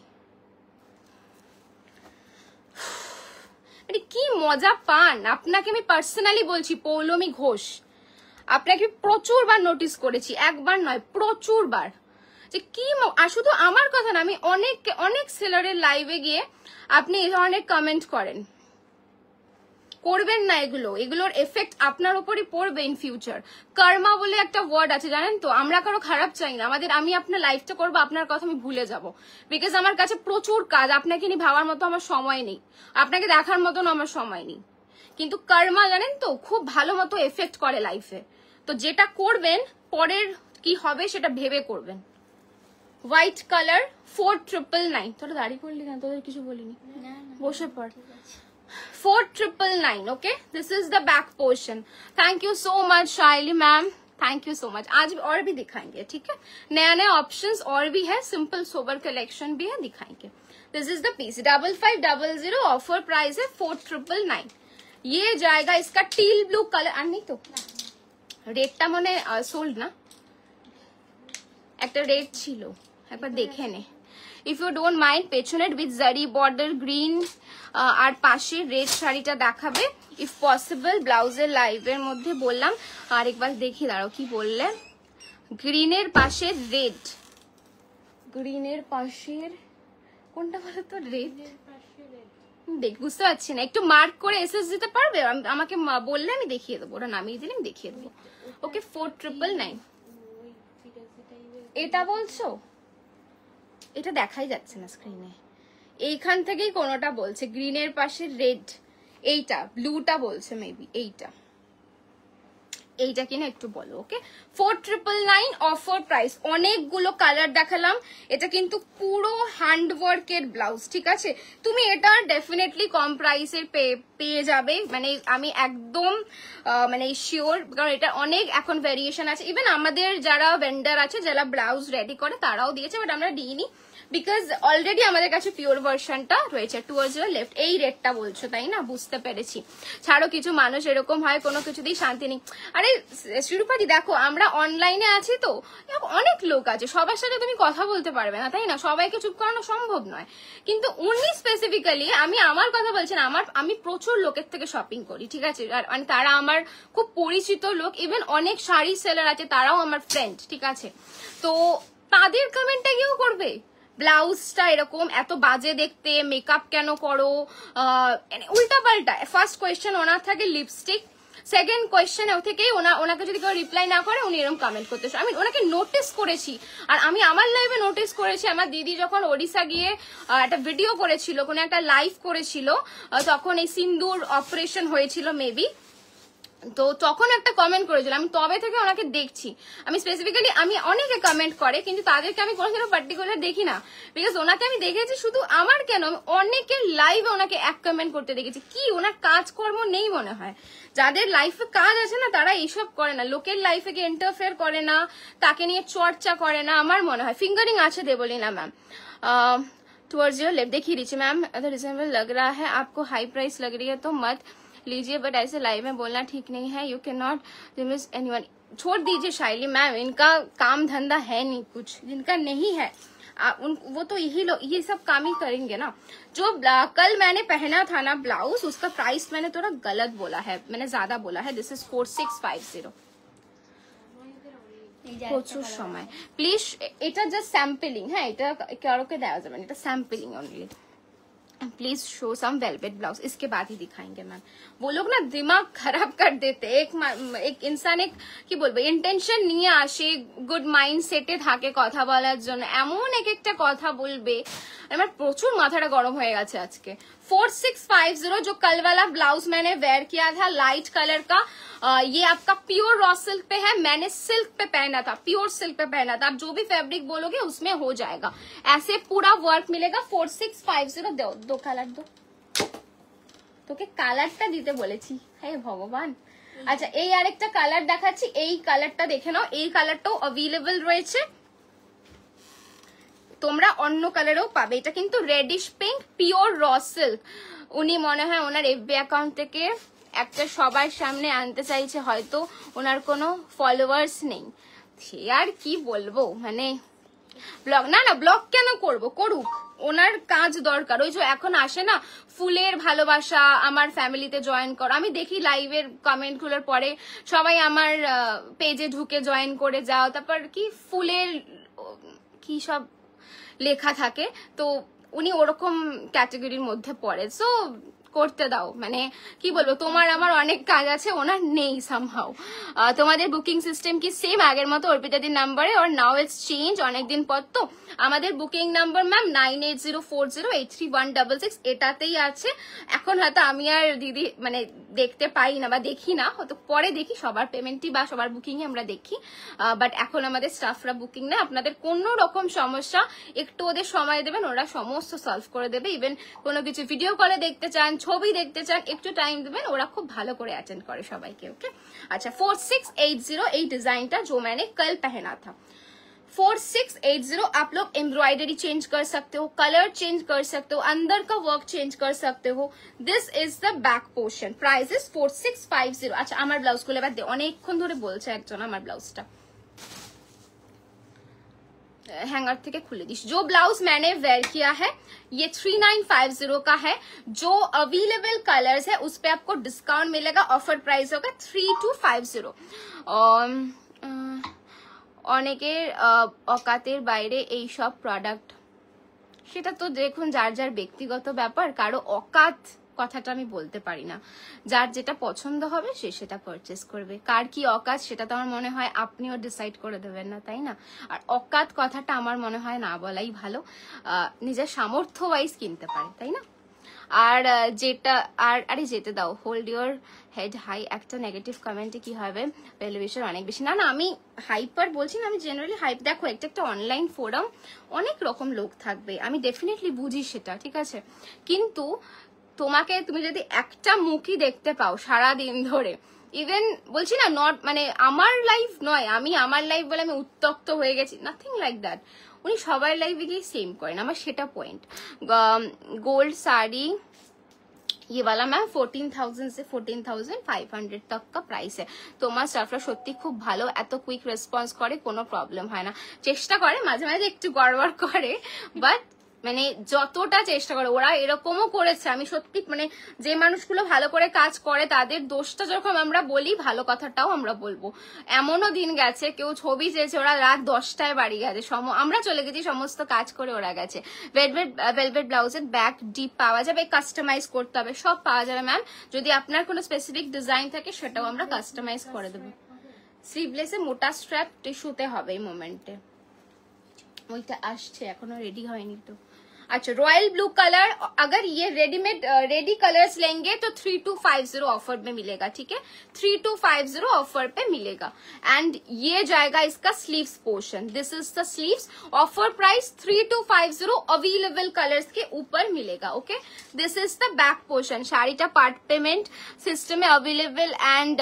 কি মজা পান? আপনাকে আমি পার্সোনালি বলছি, পৌলমি ঘোষ, আপনাকে প্রচুর বার নোটিস করেছি, একবার নয় প্রচুর বার, যে কি শুধু আমার কথা না, আমি অনেক সেলারের লাইভে গিয়ে আপনি এই ধরনের কমেন্ট করেন। করবেন না এগুলোর এফেক্ট আপনার উপরই পড়বে ইন ফিউচার। কর্মা বলে একটা ওয়ার্ড আছে জানেন তো, আমরা কারো খারাপ চাই না, আমি আপনার লাইফটা করবো, আপনার কথা আমি ভুলে যাব, বিকজ আমার কাছে প্রচুর কাজ, আপনাকে নিয়ে ভাবার মতো আমার সময় নেই, আপনাকে দেখার মতন আমার সময় নেই। কিন্তু কর্মা জানেন তো খুব ভালো মতো এফেক্ট করে লাইফে। তো যেটা করবেন পরের কি হবে সেটা ভেবে করবেন। White colour 4999। তোরা দাঁড়িয়ে করলি কেন? তোদের কিছু বলিনি, বসে পড়। 4999, okay? This is the back portion. Thank you so much Shaili ma'am, thank you so much। आज और भी दिखाएंगे, ठीक है, नया ऑप्शंस और भी है, सिंपल सोबर कलेक्शन भी है, दिखाएंगे। This is the piece 5500, offer price है 4999। ये जाएगा, इसका टील ब्लू कलर, আর নেই তো রেডটা মনে সোল্ড না, একটা রেড ছিল, একবার দেখে নে। ইফ ইউ ডোন্ট মাইন্ড, পেছনের উইথ জারি বর্ডার গ্রিন আর পাশে রেড শাড়িটা দেখাবে ইফ পসিবল। ব্লাউজের লাইভের মধ্যে বললাম, আর একবার দেখি, দাঁড়াও কি বললে, গ্রিনের পাশে রেড, গ্রিনের পাশের কোনটা বলো তো, রেড দেখ, বুঝতে পারছি না, একটু মার্ক করে এসএস দিতে পারবে? আমাকে বললে আমি দেখিয়ে দেবো, ওরা নামিয়ে দিলে আমি দেখিয়ে দেবো। ওকে 4999। এটা বলছো, এটা দেখাই যাচ্ছে না স্ক্রিনে, এইখান থেকেই কোনোটা বলছে গ্রিনের পাশে রেড, এইটা ব্লুটা বলছে মেবি, এইটা কিনা একটু বলো। ওকে 4999 অফার প্রাইস। অনেকগুলো কালার দেখালাম, এটা কিন্তু পুরো হ্যান্ডওয়ার্কের ব্লাউজ, ঠিক আছে। তুমি এটা ডেফিনেটলি কম প্রাইসের পেয়ে যাবে, মানে আমি একদম মানে শিওর, কারণ এটা অনেক এখন ভ্যারিয়েশন আছে। ইভেন আমাদের যারা ভেন্ডার আছে, যারা ব্লাউজ রেডি করে, তারাও দিয়েছে, বাট আমরা দিইনি, বিকজ অলরেডি আমাদের কাছে পিওর ভার্সনটা রয়েছে। 20 লেফট, এই রেটটা বলছো তাই না, বুঝতে পেরেছি। ছাড়ো, কিছু মানুষ এরকম হয় কোনো কিছুতেই শান্তি নেই। আরে শিরুপাদি দেখো, আমরা অনলাইনে আছি তো, অনেক লোক আছে, সবার সাথে তুমি কথা বলতে পারবে না তাই না, সবাইকে চুপ করানো সম্ভব নয়। কিন্তু উনি স্পেসিফিক্যালি, আমি আমার কথা বলছি না, আমি প্রচুর লোকের থেকে শপিং করি, ঠিক আছে, আর মানে তারা আমার খুব পরিচিত লোক, ইভেন অনেক শাড়ি সেলার আছে, তারাও আমার ফ্রেন্ড, ঠিক আছে। তো তাদের কমেন্টটা কেউ করবে ব্লাউজটা এরকম এত বাজে দেখতে, মেকআপ কেন করো, উল্টা পাল্টা। ফার্স্ট কোয়েশ্চেন ওনার থাকে লিপস্টিক, সেকেন্ড কোয়েশ্চেন থেকেই ওনাকে যদি কেউ রিপ্লাই না করে উনি এরকম কমেন্ট করতে, আমি ওনাকে নোটিস করেছি। আর আমি আমার লাইভে নোটিস করেছি, আমার দিদি যখন ওড়িশা গিয়ে একটা ভিডিও করেছিল, কোনো একটা লাইভ করেছিল, তখন এই সিন্দুর অপারেশন হয়েছিল মেবি, তো তখন একটা কমেন্ট করেছিল, আমি তবে থেকে ওনাকে দেখছি। আমি স্পেসিফিক্যালি, আমি অনেকে কমেন্ট করে কিন্তু তাদেরকে আমি কোনোদিনও পার্টিকুলার দেখি না, বিকজ ওনাকে আমি দেখেছি শুধু আমার কেন, অনেকের লাইভে ওনাকে এক কমেন্ট করতে দেখেছি। কি ওনার কাজকর্ম নেই মনে হয়? যাদের লাইফে কাজ আছে না তারা এইসব করে না, লোকের লাইফে গিয়ে ইন্টারফেয়ার করে না, তাকে নিয়ে চর্চা করে না। আমার মনে হয় ফিঙ্গারিং আছে Debolina ma'am. Towards your lip देखिए रिची मैम, अगर रिजनेबल लग रहा है आपको, हाई प्राइस लग रही है तो मत लीजिए, बट ऐसे लाइव में बोलना ठीक नहीं है। You can not remiss anyone. छोड़ दीजिए शाइली मैम, इनका काम धंधा है नहीं कुछ, जिनका नहीं है वो तो ये सब काम ही करेंगे ना। जो कल मैंने पहना था ना ब्लाउज, उसका प्राइस मैंने थोड़ा गलत बोला है, मैंने ज्यादा बोला है। This is 4650। প্রচুর সময় প্লিজ, এটা জাস্ট স্যাম্পলিং। হ্যাঁ, এটা কারোকে দেওয়া যাবে না, এটা sampling only. Please show some velvet blouse, इसके बाद ही दिखाएंगे मैम। वो लोग ना दिमाग खराब कर देते। एक इंसान एक কি বলবো ইন্টেনশন নিয়ে আসে, গুড মাইন্ড সেটে থাকে কথা বলার জন্য, এমন এক একটা কথা বলবে, আমার প্রচুর মাথাটা গরম হয়ে গেছে আজকে। 4650 जो कल वाला ब्लाउज मैंने वेयर किया था लाइट कलर का, ये आपका प्योर रॉ सिल्क पे है, मैंने सिल्क पे पहना था, प्योर सिल्क पे पहना था। आप जो भी फैब्रिक बोलोगे उसमें हो जाएगा, ऐसे पूरा वर्क मिलेगा। 4650 दो কালার দো, তোকে কালারটা দিতে বলেছি, হে ভগবান। আচ্ছা, এই আরেকটা কালার দেখাচ্ছি, এই কালারটা দেখে নাও, এই কালারটাও অ্যাভেলেবল রয়েছে, তোমরা অন্য কালারও পাবে। এটা কিন্তু radish pink, pure raw silk. উনি মনে হয় ওনার এফবি অ্যাকাউন্ট থেকে একটা সবার সামনে আনতে চাইছে, হয়তো ওনার কোনো ফলোয়ার্স নেই, সে আর কি বলবো, মানে ব্লগ না ব্লগ কেন করব, করুক, ওনার কাজ দরকার। ওই যে এখন আসে না ফুলের ভালোবাসা, আমার ফ্যামিলিতে জয়েন করো, আমি দেখি লাইভের কমেন্ট গুলোর পরে সবাই আমার পেজে ঢুকে জয়েন করে যাও, তারপর কি ফুলের কি সব লেখা থাকে, তো উনি ওরকম ক্যাটাগরির মধ্যে পড়ে। সো করতে দাও, মানে কি বলবো, তোমার আমার অনেক কাজ আছে, ওনার নেই সামহাউ। তোমাদের বুকিং সিস্টেম কি সেম আগের মতো অর্পিতাদির নাম্বারে, আর নাও ইটস চেঞ্জ অনেকদিন পর। তো আমাদের বুকিং নাম্বার ম্যাম 9804083166, এটাতেই আছে। এখন হয়তো আমি আর দিদি মানে দেখতে পাই না বা দেখি না, হয়তো পরে দেখি, সবার পেমেন্টই বা সবার বুকিং আমরা দেখি, বাট এখন আমাদের স্টাফরা বুকিং নেয়। আপনাদের কোনো রকম সমস্যা একটু ওদের সময় দেবেন, ওরা সমস্ত সলভ করে দেবে। ইভেন কোনো কিছু ভিডিও কলে দেখতে চান, ছবি দেখতে চান, একটু টাইম দেবেন, ওরা খুব ভালো করে অ্যাটেন্ড করে সবাইকে। ওকে, अच्छा 4680 এই ডিজাইনটা जो मैंने कल पहना था। 4680 आप लोग एम्ब्रॉयडरी चेंज कर सकते हो, कलर चेंज कर सकते हो, अंदर का वर्क चेंज कर सकते हो। This is the back portion, price is 4650। अच्छा, আমার ব্লাউজ গুলো এবার অনেকক্ষণ ধরে বলছে একজন আমার ব্লাউজটা हैंगर থেকে খুলে দিস। जो ब्लाउज मैंने वेयर किया है ये 3950 का है। जो अवेलेबल कलर्स है उस पे आपको डिस्काउंट मिलेगा, ऑफर प्राइस होगा 3250। অনেকের অকাতের বাইরে এই সব প্রোডাক্ট, সেটা তো দেখুন যার যার ব্যক্তিগত ব্যাপার, কারো অকাত কথাটা আমি বলতে পারি না। যার যেটা পছন্দ হবে সে সেটা পারচেস করবে, কার কি অকাত সেটা তো আমার মনে হয় আপনিও ডিসাইড করে দেবেন না, তাই না? আর অকাত কথাটা আমার মনে হয় না বলাই ভালো, নিজের সামর্থ্য ওয়াইজ কিনতে পারে, তাই না? আর যেটা আরে যেতে দাও, হোল্ড ইউর হেড হাই। একটা নেগেটিভ কমেন্টে কি হবে, ভ্যালুয়েশন অনেক বেশি, না আমি হাইপার বলছি না, আমি জেনারেলি হাইপ। দেখো, একটা অনলাইন ফোরাম, অনেক রকম লোক থাকবে, আমি ডেফিনেটলি বুঝি সেটা, ঠিক আছে, কিন্তু তুমি যদি একটা মুখই দেখতে পাও সারা দিন ধরে, ইভেন বলছি না নট মানে আমার লাইফ নয়, আমি আমার লাইফ বলে আমি উত্তক্ত হয়ে গেছি, নাথিং লাইক দ্যাট। উনি সবার লাইফে গিয়ে সেম করেন, আমার সেটা পয়েंट। गोल्ड साड़ी ये वाला मैम 14,000 से 14,500 तक का प्राइस है। তোমার স্টাফরা সত্যি খুব ভালো, এত কুইক রেসপন্স করে, কোনো প্রবলেম হয় না। চেষ্টা করে মাঝে মাঝে একটু গড়বড় করে, বাট মানে যতটা চেষ্টা করে, ওরা এরকমও করেছে, আমি সত্যি মানে যে মানুষগুলো ভালো করে কাজ করে তাদের দোষটা যখন আমরা বলি, ভালো কথাটাও আমরা বলবো। এমনও দিন গেছে কেউ ছবি চেয়েছে, ওরা রাত 10টায় বাড়ি গেছে, আমরা চলে গেছি, সমস্ত কাজ করে ওরা গেছে। ভেলভেট ব্লাউজের ব্যাক ডিপ পাওয়া যাবে, কাস্টমাইজ করতে হবে, সব পাওয়া যাবে ম্যাম। যদি আপনার কোনো স্পেসিফিক ডিজাইন থাকে সেটাও আমরা কাস্টমাইজ করে দেবো। স্লিভলেসে মোটা স্ট্র্যাপ টিস্যুতে হবে এই মোমেন্টে, ওইটা আসছে, এখনো রেডি হয়নি তো। अच्छा रॉयल ब्लू कलर, अगर ये रेडीमेड रेडी कलर्स लेंगे तो 3250 ऑफर में मिलेगा, ठीक है, 3250 ऑफर पे मिलेगा। एंड ये जाएगा इसका sleeves portion, this is the sleeves, offer price 3250, available colours के ऊपर मिलेगा। Okay, this is the back portion, শাড়িটা পার্ট পেমেন্ট সিস্টেমে available and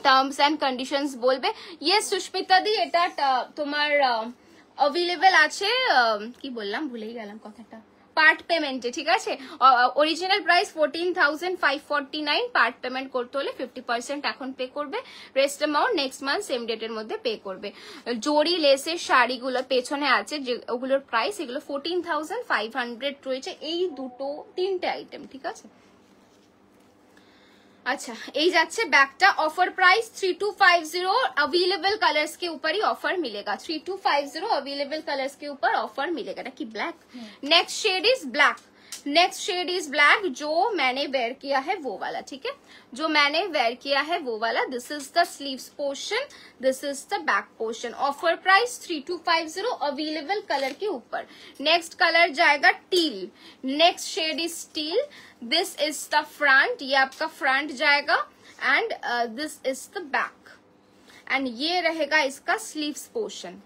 terms and conditions বলবে। ইয়েস সুস্মিতা দি, এটা তোমার अवेलेबल আছে, কি বললাম ভুলেই গেলাম কথাটা, পার্ট পেমেন্টে, ঠিক আছে। অরিজিনাল প্রাইস 14,549, পার্ট পেমেন্ট করতে হলে 50% এখন পে করবে, rest amount next month same ডেটের মধ্যে পে করবে। জরি লেসের শাড়িগুলো পেছনে আছে যে ওগুলোর প্রাইস, এগুলো 14,500 রয়েছে, এই দুটো তিনটে আইটেম, ঠিক আছে। अच्छा এই যাচ্ছে ব্যাগটা, অফার প্রাইস 3250, अवेलेबल कलर्स के ऊपर ही ऑफर मिलेगा, 3250 अवेलेबल कलर्स के ऊपर ऑफर मिलेगा। ना कि black, next shade is black, next shade is black, जो मैंने वेयर किया है वो वाला, ठीक है, जो मैंने वेयर किया है वो वाला। This is the sleeves portion, this is the back portion, offer price 3250, available colour के ऊपर। नेक्स्ट कलर जाएगा teal, next shade is teal, this is the front, ये आपका फ्रंट जाएगा, and this is the back, and ये रहेगा इसका स्लीव्स पोर्शन।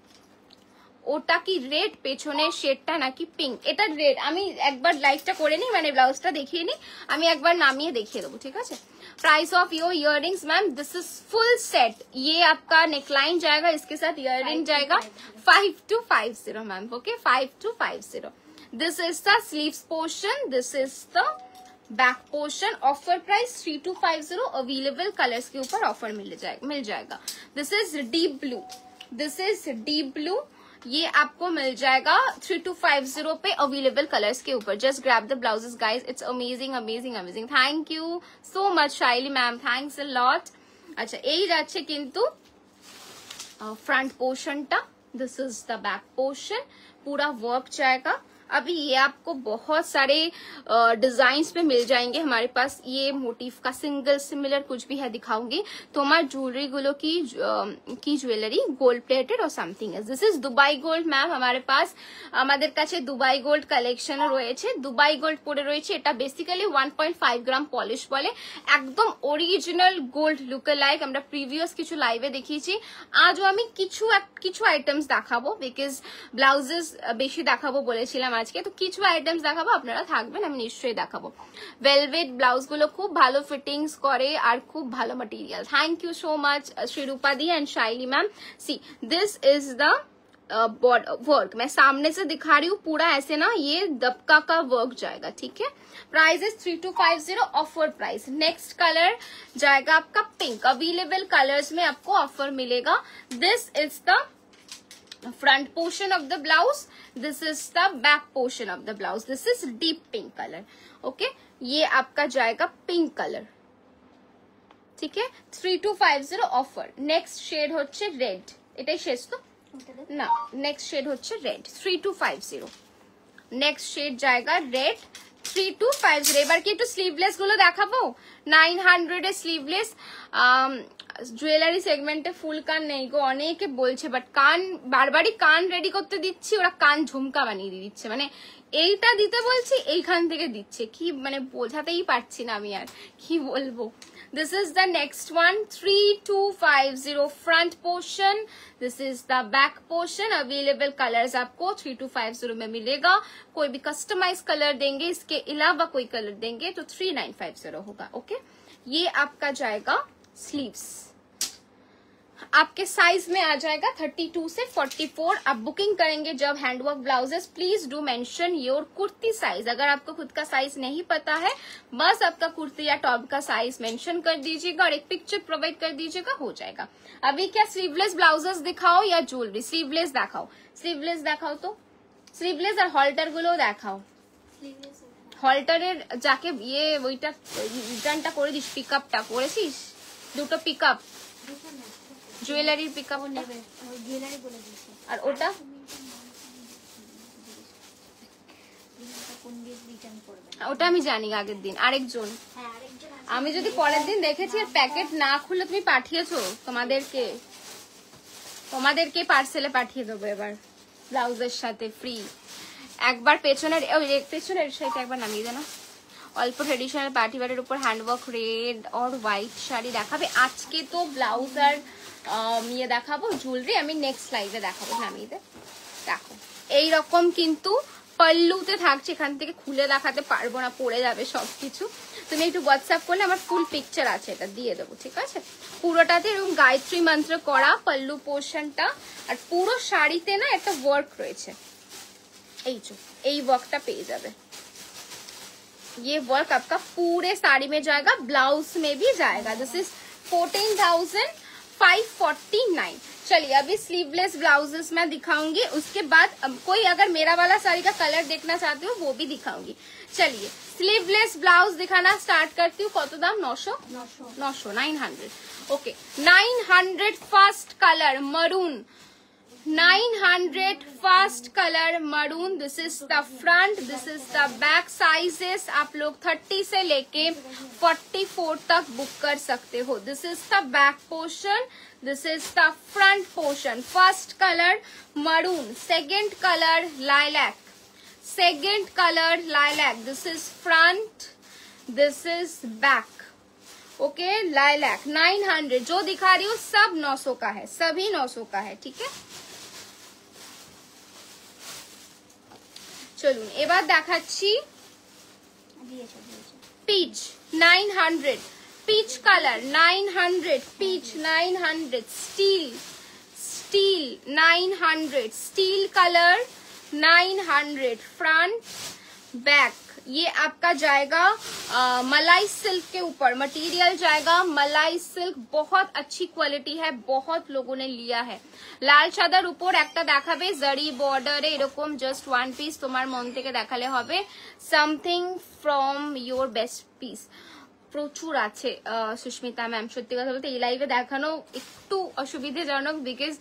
ওটা কি রেড, পেছনের শেডটা নাকি পিঙ্ক, এটা রেড। আমি একবার লাইভটা করে নিই, মানে ব্লাউজটা দেখিয়ে নিই, আমি একবার নামিয়ে দেখিয়ে দেবো, ঠিক আছে। Price of your earrings ma'am, this is full set, ये आपका नेकलाइन जाएगा, इसके साथ इयररिंग जाएगा 5250 ma'am, okay 5250। This is the sleeves portion, this is the back portion, offer price 3250, available colours के ऊपर ऑफर मिल जाएगा। This is deep blue, this is deep blue, ये आपको मिल जाएगा 3250 पे, अवेलेबल कलर्स के ऊपर। Just grab the blouses guys, it's amazing amazing amazing. Thank you so much Shaily ma'am, thanks a lot. अच्छा এই যাচ্ছে কিন্তু फ्रंट पोर्शनটা, this is the back portion, पूरा वर्क जाएगा। अभी ये आपको बहुत सारे डिजाइन्स पे मिल जाएंगे हमारे पास, ये मोटिफ का सिंगल सिमिलर कुछ भी है दिखाऊंगी। তোমার জুয়েলারি গুলো কি জুয়েলারি গোল্ড প্লেটেড और समथिंग है। This is Dubai gold ma'am, हमारे पास আমাদের কাছে দুবাই গোল্ড কালেকশন রয়েছে, দুবাই গোল্ড পরে রয়েছে। এটা বেসিক্যালি 1.5 গ্রাম পলিশ বলে, একদম অরিজিনাল গোল্ড লুক লাইক। আমরা প্রিভিয়াস কিছু লাইভে দেখিয়েছি, আজও আমি কিছু আইটেমস দেখাবো, বিকজ ব্লাউজেস বেশি দেখাবো বলেছিলাম আজকে, তো কিছু আইটেমস দেখাবো, আপনারা থাকবেন, আমি নিশ্চয়ই দেখাবো। ভেলভেট ব্লাউজ গুলো খুব ভালো ফিটিংস করে আর খুব ভালো material. Thank you so much Shrirupa di and Shaily ma'am. See this is the work, मैं सामने से दिखा रही हूँ पूरा ऐसे ना, ये दबका का वर्क जाएगा, ठीक है। Price is 3250, offer price. Next colour जाएगा आपका पिंक, अवेलेबल कलर्स में आपको ऑफर मिलेगा। This is the front portion of the blouse, this is the back portion of the blouse, this is deep pink color, okay। ये आपका जाएगा पिंक कलर, ठीक है, 3250 ऑफर। नेक्स्ट शेड होच्छे रेड, এটাই শেষ তো না, नेक्स्ट शेड होच्छे रेड 3250। नेक्स्ट शेड जाएगा रेड 3250। এবার কি একটু স্লিভলেস গুলো দেখাবো, 900 এর স্লিভলেস। জুয়েলারি সেগমেন্টে ফুল কান নেই গো, অনেকে বলছে, বাট কান বারবারই কান রেডি করতে দিচ্ছি, ওরা কান ঝুমকা বানিয়ে দিয়ে দিচ্ছে, মানে এইটা দিতে বলছি এইখান থেকে দিচ্ছে, কি মানে বোঝাতেই পারছি না আমি আর কি বলবো। This is the next one 3250 front portion, this is the back portion, available colours आपको 3250 में मिलेगा। कोई भी कस्टमाइज कलर देंगे, इसके अलावा कोई कलर देंगे तो 3950 होगा, ओके। ये आपका जाएगा स्लीव्स, आपके साइज में आ जाएगा 32 से 44। आप बुकिंग करेंगे जब handwork blouses, please do mention your kurti size. अगर आपको खुद का साइज नहीं पता है, बस आपका कुर्ती या टॉप का साइज मेंशन कर दीजिएगा और एक पिक्चर प्रोवाइड कर दीजिएगा, हो जाएगा। अभी क्या स्लीवलेस ब्लाउजेस दिखाओ या ज्वेलरी? स्लीवलेस दिखाओ, स्लीवलेस दिखाओ, तो स्लीवलेस और हॉल्टर गुलो दिखाओ। হল্টারের যাকে ইয়ে ওইটা রিটার্নটা করে দিস, পিকআপটা করেছিস, দুটো পিকআপ জুয়েলারির পিকআপ নেবে, জুয়েলারি বলে দিয়েছি। আর ওটা ওটা আমি জানি আগের দিন আরেকজন, আমি যদি পরের দিন দেখেছি আর প্যাকেট না খুলে তুমি পাঠিয়েছো, তোমাদেরকে পার্সেলে পাঠিয়ে দেবো এবার ব্লাউজের সাথে ফ্রি। একবার পেছনের সেটা একবার নামিয়ে দেনা। অল্প ট্রেডিশনাল পার্টি ওয়্যারের উপর handwork red or white sari দেখাবে আজকে। তো ব্লাউজ আর ইয়ে দেখাবো, জুয়েলারি আমি নেক্সট লাইভে দেখাবো। নামিয়ে দে। দেখো এইরকম কিন্তু পাল্লুতে থাকছে, এখান থেকে খুলে দেখাতে পারবো না, পড়ে যাবে সবকিছু। তুমি একটু হোয়াটসঅ্যাপ করলে আমার ফুল পিকচার আছে, এটা দিয়ে দেবো, ঠিক আছে? পুরোটাতে এরকম গায়ত্রী মন্ত্র করা পল্লু পোর্শনটা, আর পুরো শাড়িতে না একটা ওয়ার্ক রয়েছে, এই ওয়ার্কটা পেয়ে যাবে। ये वर्क आपका पूरे साड़ी में जाएगा, ब्लाउज में भी जाएगा। This is 14,549। चलिए अभी स्लीवलेस ब्लाउजेस मैं दिखाऊंगी, उसके बाद कोई अगर मेरा वाला साड़ी का कलर देखना चाहते हो वो भी दिखाऊंगी। चलिए स्लीवलेस ब्लाउज दिखाना स्टार्ट करती हूँ। कत दाम? 900 okay 900 first colour maroon, 900 first colour maroon. This is the front, this is the back. Sizes आप लोग 30 से लेके 44 तक बुक कर सकते हो। This is the back portion, this is the front portion. First colour maroon, second colour lilac, second colour lilac. This is front, this is back. Okay lilac 900, जो दिखा रही हूँ सब 900 का है, सभी 900 का है, ठीक है? চলুন এবার দেখাচ্ছি peach 900, peach colour 900, peach 900, steel 900, steel colour 900, front back. ये आपका जाएगा मलाई सिल्क के ऊपर, मटेरियल जाएगा मलाई सिल्क, बहुत अच्छी क्वालिटी है, बहुत लोगों ने लिया है। लाल चादर ऊपर একটা দেখাবে জরি বর্ডারে এরকম, জাস্ট ওয়ান পিস, তোমার মন থেকে দেখালে হবে। Something from your best piece প্রচুর আছে সুস্মিতা ম্যাম। সত্যি কথা বলতে এই লাইভে দেখানো একটু অসুবিধাজনক, বিকজ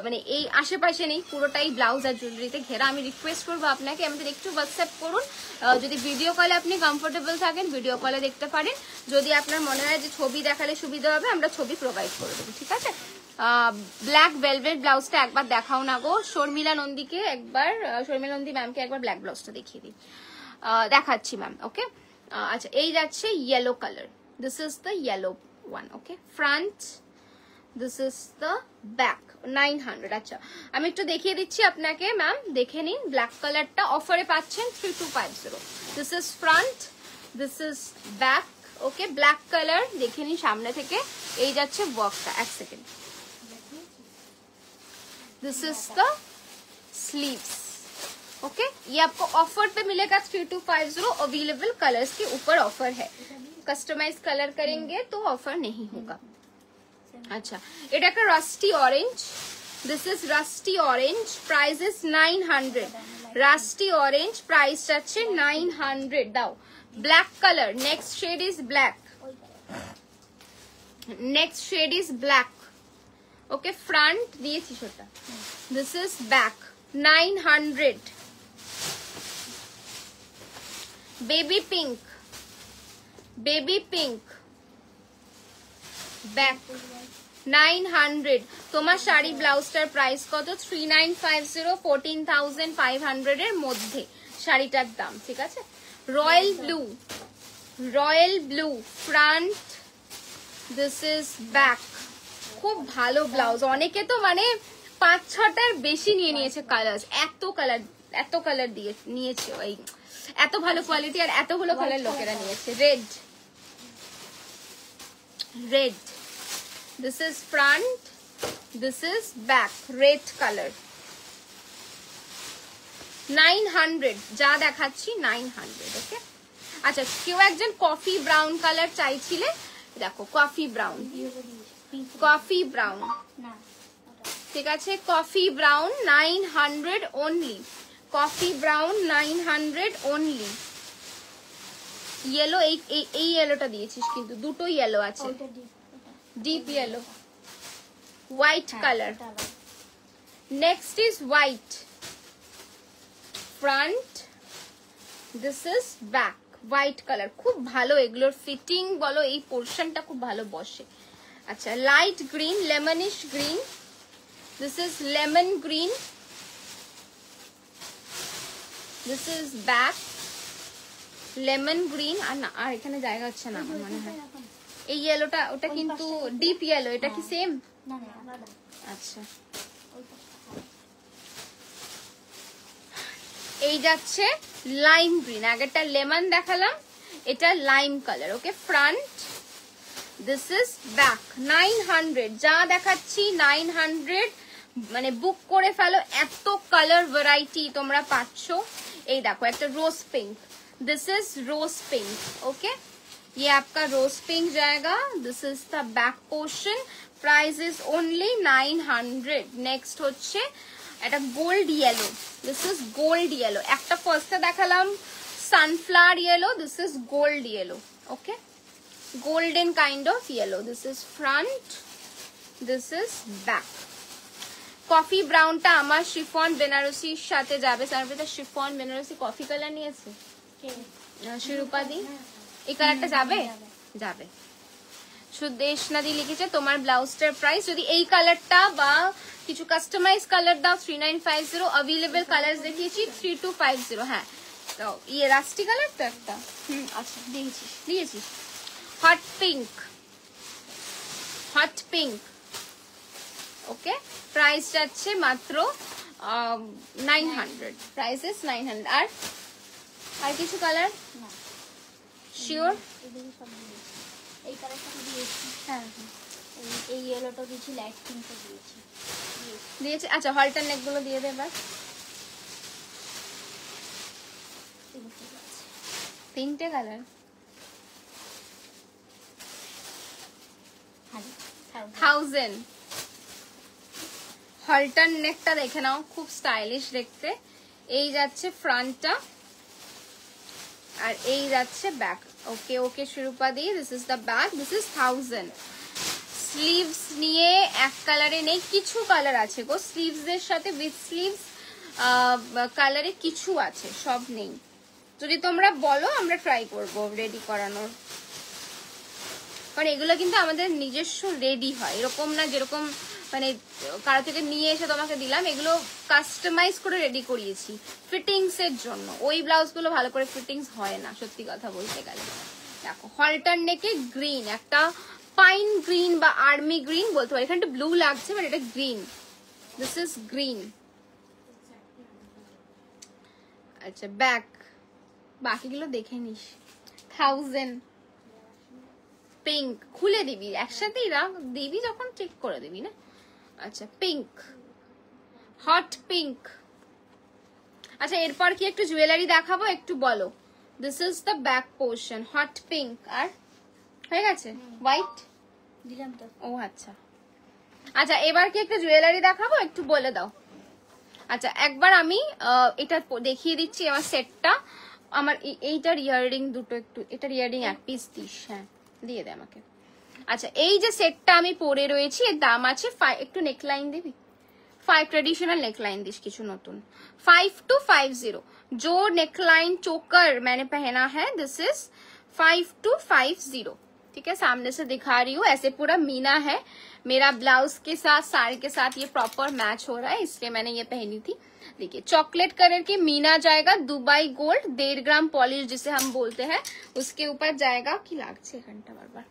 মানে এই আশেপাশে নেই, পুরোটাই ব্লাউজ আর জুয়েলারিতে ঘেরা। আমি রিকোয়েস্ট করবো আপনাকে আমাদের একটু হোয়াটসঅ্যাপ করুন, যদি ভিডিও কলে আপনি কমফোর্টেবল থাকেন ভিডিও কলে দেখতে পারেন, যদি আপনার মনে হয় যে ছবি দেখালে সুবিধা হবে আমরা ছবি প্রোভাইড করে দেবো, ঠিক আছে? ব্ল্যাক ভেলভেট ব্লাউজটা একবার দেখাও না গো শর্মিলা নন্দীকে, একবার শর্মিলা নন্দী ম্যামকে একবার ব্ল্যাক ব্লাউজটা দেখিয়ে দিই। দেখাচ্ছি ম্যাম, ওকে? আচ্ছা এই যাচ্ছে yellow colour, this is the yellow one, okay? Front, this is the back 900। আচ্ছা আমি একটু দেখিয়ে দিচ্ছি আপনাকে ম্যাম, দেখে নিন। ব্ল্যাক কালারটা অফারে পাচ্ছেন 3250। This is front, this is back, okay? Black colour দেখে নিন সামনে থেকে। এই যাচ্ছে ওয়ার্কটা, এক second. This is the sleeves, okay? ये आपको ऑफर पे मिलेगा 3250। अवेलेबल कलर्स के ऊपर ऑफर है, कस्टमाइज कलर करेंगे तो ऑफर नहीं होगा। अच्छा এটা একটা rusty orange, this is rusty orange, price is 900। Rusty orange price যাচ্ছে 900। দাও black colour, next shade is black, next shade is black, okay? Front দিয়েছি সেটা, this is back 900। Baby pink, baby pink back 900। তোমার শাড়ি ব্লাউজটার প্রাইস কত? 3950, 14,500 এর মধ্যে শাড়িটার দাম, ঠিক আছে? Royal blue, royal blue front, this is back. খুব ভালো ব্লাউজ, অনেকে তো মানে 5-6টার বেশি নিয়ে নিয়েছে কালার, এত কালার দিয়ে নিয়েছে, ওই এত ভালো কোয়ালিটি আর এতগুলো কালার লোকেরা নিয়েছে। Red, red, this is front, this is back, red colour 900। যা দেখাচ্ছি 900, ওকে? আচ্ছা কেউ একজন কফি ব্রাউন কালার চাইছিলে, দেখো কফি ব্রাউন, কফি ব্রাউন, ঠিক আছে? Coffee brown 900 only, coffee brown 900 only. Yellow, এই ইয়েলোটা দিয়েছিস কিন্তু দুটো ইয়েলো আছে, deep yellow, white colour. Next is white, front, this is back, white colour. খুব ভালো এগুলোর ফিটিং বলো, এই পোর্শনটা খুব ভালো বসে। আচ্ছা light green, lemonish green, this is lemon green, this is back lemon green. আর এখানে জায়গা হচ্ছে না আমার মনে হয়। এই ইয়েলোটা ওটা কিন্তু ডিপ ইয়েলো, এটা কি সেম? আচ্ছা, এই যাচ্ছে লাইম গ্রিন, আগেরটা লেমন দেখালাম, এটা lime colour. Okay, front, this is back. 900 যা দেখাচ্ছি 900, মানে বুক করে ফেলো, এত কালার ভ্যারাইটি তোমরা পাচ্ছ। এই দেখো একটা rose pink, this is rose pink. Okay, ये आपका रोज पिंक जाएगा। This is the back portion, price is only 900। Next হচ্ছে এটা gold yellow, this is gold yellow. একটা ফার্স্টে দেখালাম sunflower yellow, this is gold yellow. Okay, golden kind of yellow. This is front, this is back. Coffee ব্রাউনটা আমার শিফন বেনারসির সাথে যাবে। Sanvita chiffon Banarasi coffee colour নিয়েছে শিরুপাদি, এই কালারটা যাবে? যাবে। সুদেশ নাদি লিখেছে তোমার ব্লাউজটার প্রাইস, যদি এই কালারটা বা কিছু কাস্টমাইজ কালার দাও 3950। অ্যাভেলেবল কালার দেখিয়েছি 3250। হ্যাঁ, তো ইয়ে রাস্টি কালার তো একটা, আচ্ছা দিয়েছিস। Hot pink, hot pink. Okay, price যাচ্ছে মাত্র 900, প্রাইস ইজ 900। আর কিছু কালার শিওর? এই কালারটা দিয়েছি, হ্যাঁ এই ইয়েলোটা দিয়েছি, লাইট পিঙ্কটা দিয়েছি। আচ্ছা, হলটার নেক গুলো দিয়ে দে এবার। তিনটে কালার, 1000। হলটার নেকটা দেখে নাও, খুব স্টাইলিশ দেখতে। এই যাচ্ছে ফ্রন্টটা আর এই যাচ্ছে ব্যাক। ওকে ওকে শিরুপাদি, this is the back, this is 1000। Sleeves নিয়ে এক কালারে নেই, কিছু কালার আছে গো স্লিভস এর সাথে, উইথ স্লিভস কালারে কিছু আছে, সব নেই। যদি তোমরা বলো আমরা ট্রাই করবো রেডি করানোর, কারণ এগুলো কিন্তু আমাদের নিজস্ব রেডি হয়, এরকম না যেরকম মানে কারো থেকে নিয়ে এসে তোমাকে দিলাম। এগুলো কাস্টমাইজ করে রেডি করিয়েছি ফিটিংস এর জন্য। ওই ব্লাউজ গুলো ভালো করে ফিটিংস হয় না, সত্যি কথা বলতে গেলে। দেখো হলটার নেকে গ্রিন, একটা পাইন গ্রিন বা আর্মি গ্রিন বলতে পারি, এখানটা ব্লু লাগছে বাট এটা গ্রিন, দিস ইজ গ্রিন। আচ্ছা, ব্যাক বাকিগুলো দেখে নিস। 1000 পিঙ্ক, খুলে দিবি একসাথেই রাখ, দিবি যখন চেক করে দিবি না। আচ্ছা, পিঙ্ক, হট পিঙ্ক। আচ্ছা, এরপর কি একটু জুয়েলারি দেখাবো, একটু বলো। This is the back portion, hot pink. আর হয়ে গেছে? হোয়াইট দিলাম তো। ও আচ্ছা আচ্ছা, এবার কি একটু জুয়েলারি দেখাবো, একটু বলে দাও। আচ্ছা, একবার আমি এটা দেখিয়ে দিচ্ছি আমার সেটটা। আমার এইটার ইয়াররিং দুটো, একটু এটার ইয়াররিং এক পিস দিস। হ্যাঁ, দিয়ে দে আমাকে। আচ্ছা, এই যে সেটটা আমি পরে রয়েছি, এর দাম আছে একটু নেকলাইন দিবি, 5 ट्रेडिशनल नेकलाइन दिस किचु नतुन 5250। जो नेकलाइन चोकर मैंने पहना है दिस इज 5250। ठीक है, सामने से दिखा रही हूँ, ऐसे पूरा मीना है मेरा ब्लाउज के साथ, साड़ी के साथ ये प्रॉपर मैच हो रहा है, इसलिए मैंने ये पहनी थी। देखिए चॉकलेट कलर की मीना जाएगा, दुबई गोल्ड 1.5 ग्राम पॉलिश जिसे हम बोलते हैं, उसके ऊपर जाएगा की लाग 6 घंटा बार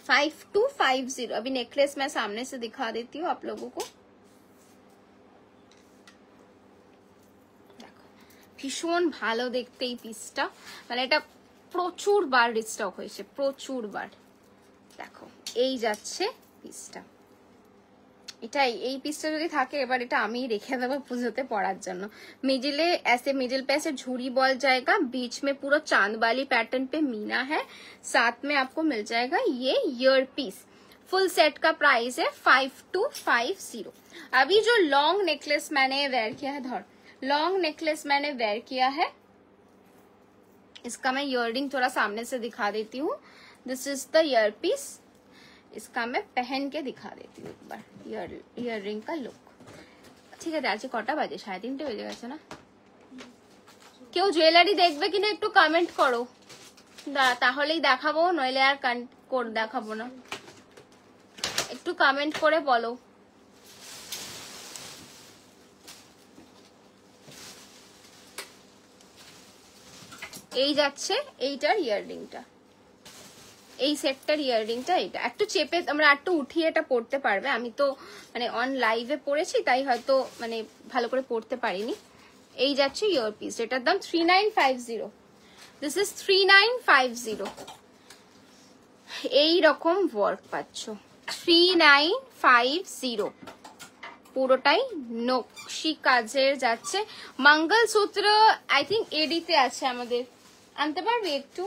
5250। अभी नेकलेस मैं सामने से दिखा देती हूँ आप लोगों को। ভীষণ ভালো দেখতে এই পিসটা, মানে এটা প্রচুর বার রিস্টক হয়েছে, প্রচুর বার। দেখো এই যাচ্ছে পিসটা, এটাই, এই পিসটা যদি থাকে এবার এটা আমি রেখে দেবো পুজোতে পরার জন্য। मिडिले ऐसे मिडिल पे ऐसे झूरी बॉल जाएगा, बीच में पूरा चांद वाली पैटर्न पे मीना है, साथ में आपको मिल जाएगा ये ईयर पीस। फुल सेट का प्राइस है 5250। अभी जो लॉन्ग नेकलेस मैंने वेयर किया है, धर लॉन्ग नेकलेस मैंने वेयर किया है, इसका मैं ईयररिंग थोड़ा सामने से दिखा देती हूँ। This is the ear piece, इसका मैं पहन के दिखा देती हूँ एक बार ईयररिंग का लुक। ঠিক আছে, আজকে কটা বাজে? 3:30 বেজে গেছে না? কেউ জুয়েলারি দেখবে কিনা একটু কমেন্ট করো, তাহলেই দেখাবো, নইলে আর দেখাবো না। একটু কমেন্ট করে বলো। এই যাচ্ছে এইটার ইয়াররিংটা, এই সেটটার ইয়াররিংটা এটা একটু চেপে আমরা একটু উঠিয়ে এটা পড়তে পারবে। আমি তো মানে অন লাইভে পড়েছি তাই হয়তো মানে ভালো করে পড়তে পারিনি। এই যাচ্ছে ইয়ারপিস, এটার দাম 3950। This is 3950। এই রকম ওয়ার্ক পাচ্ছ 3950, পুরোটাই নকশি কাজের যাচ্ছে। মঙ্গলসূত্র আই থিঙ্ক এডিতে আছে, আমাদের আনতে পারবি একটু?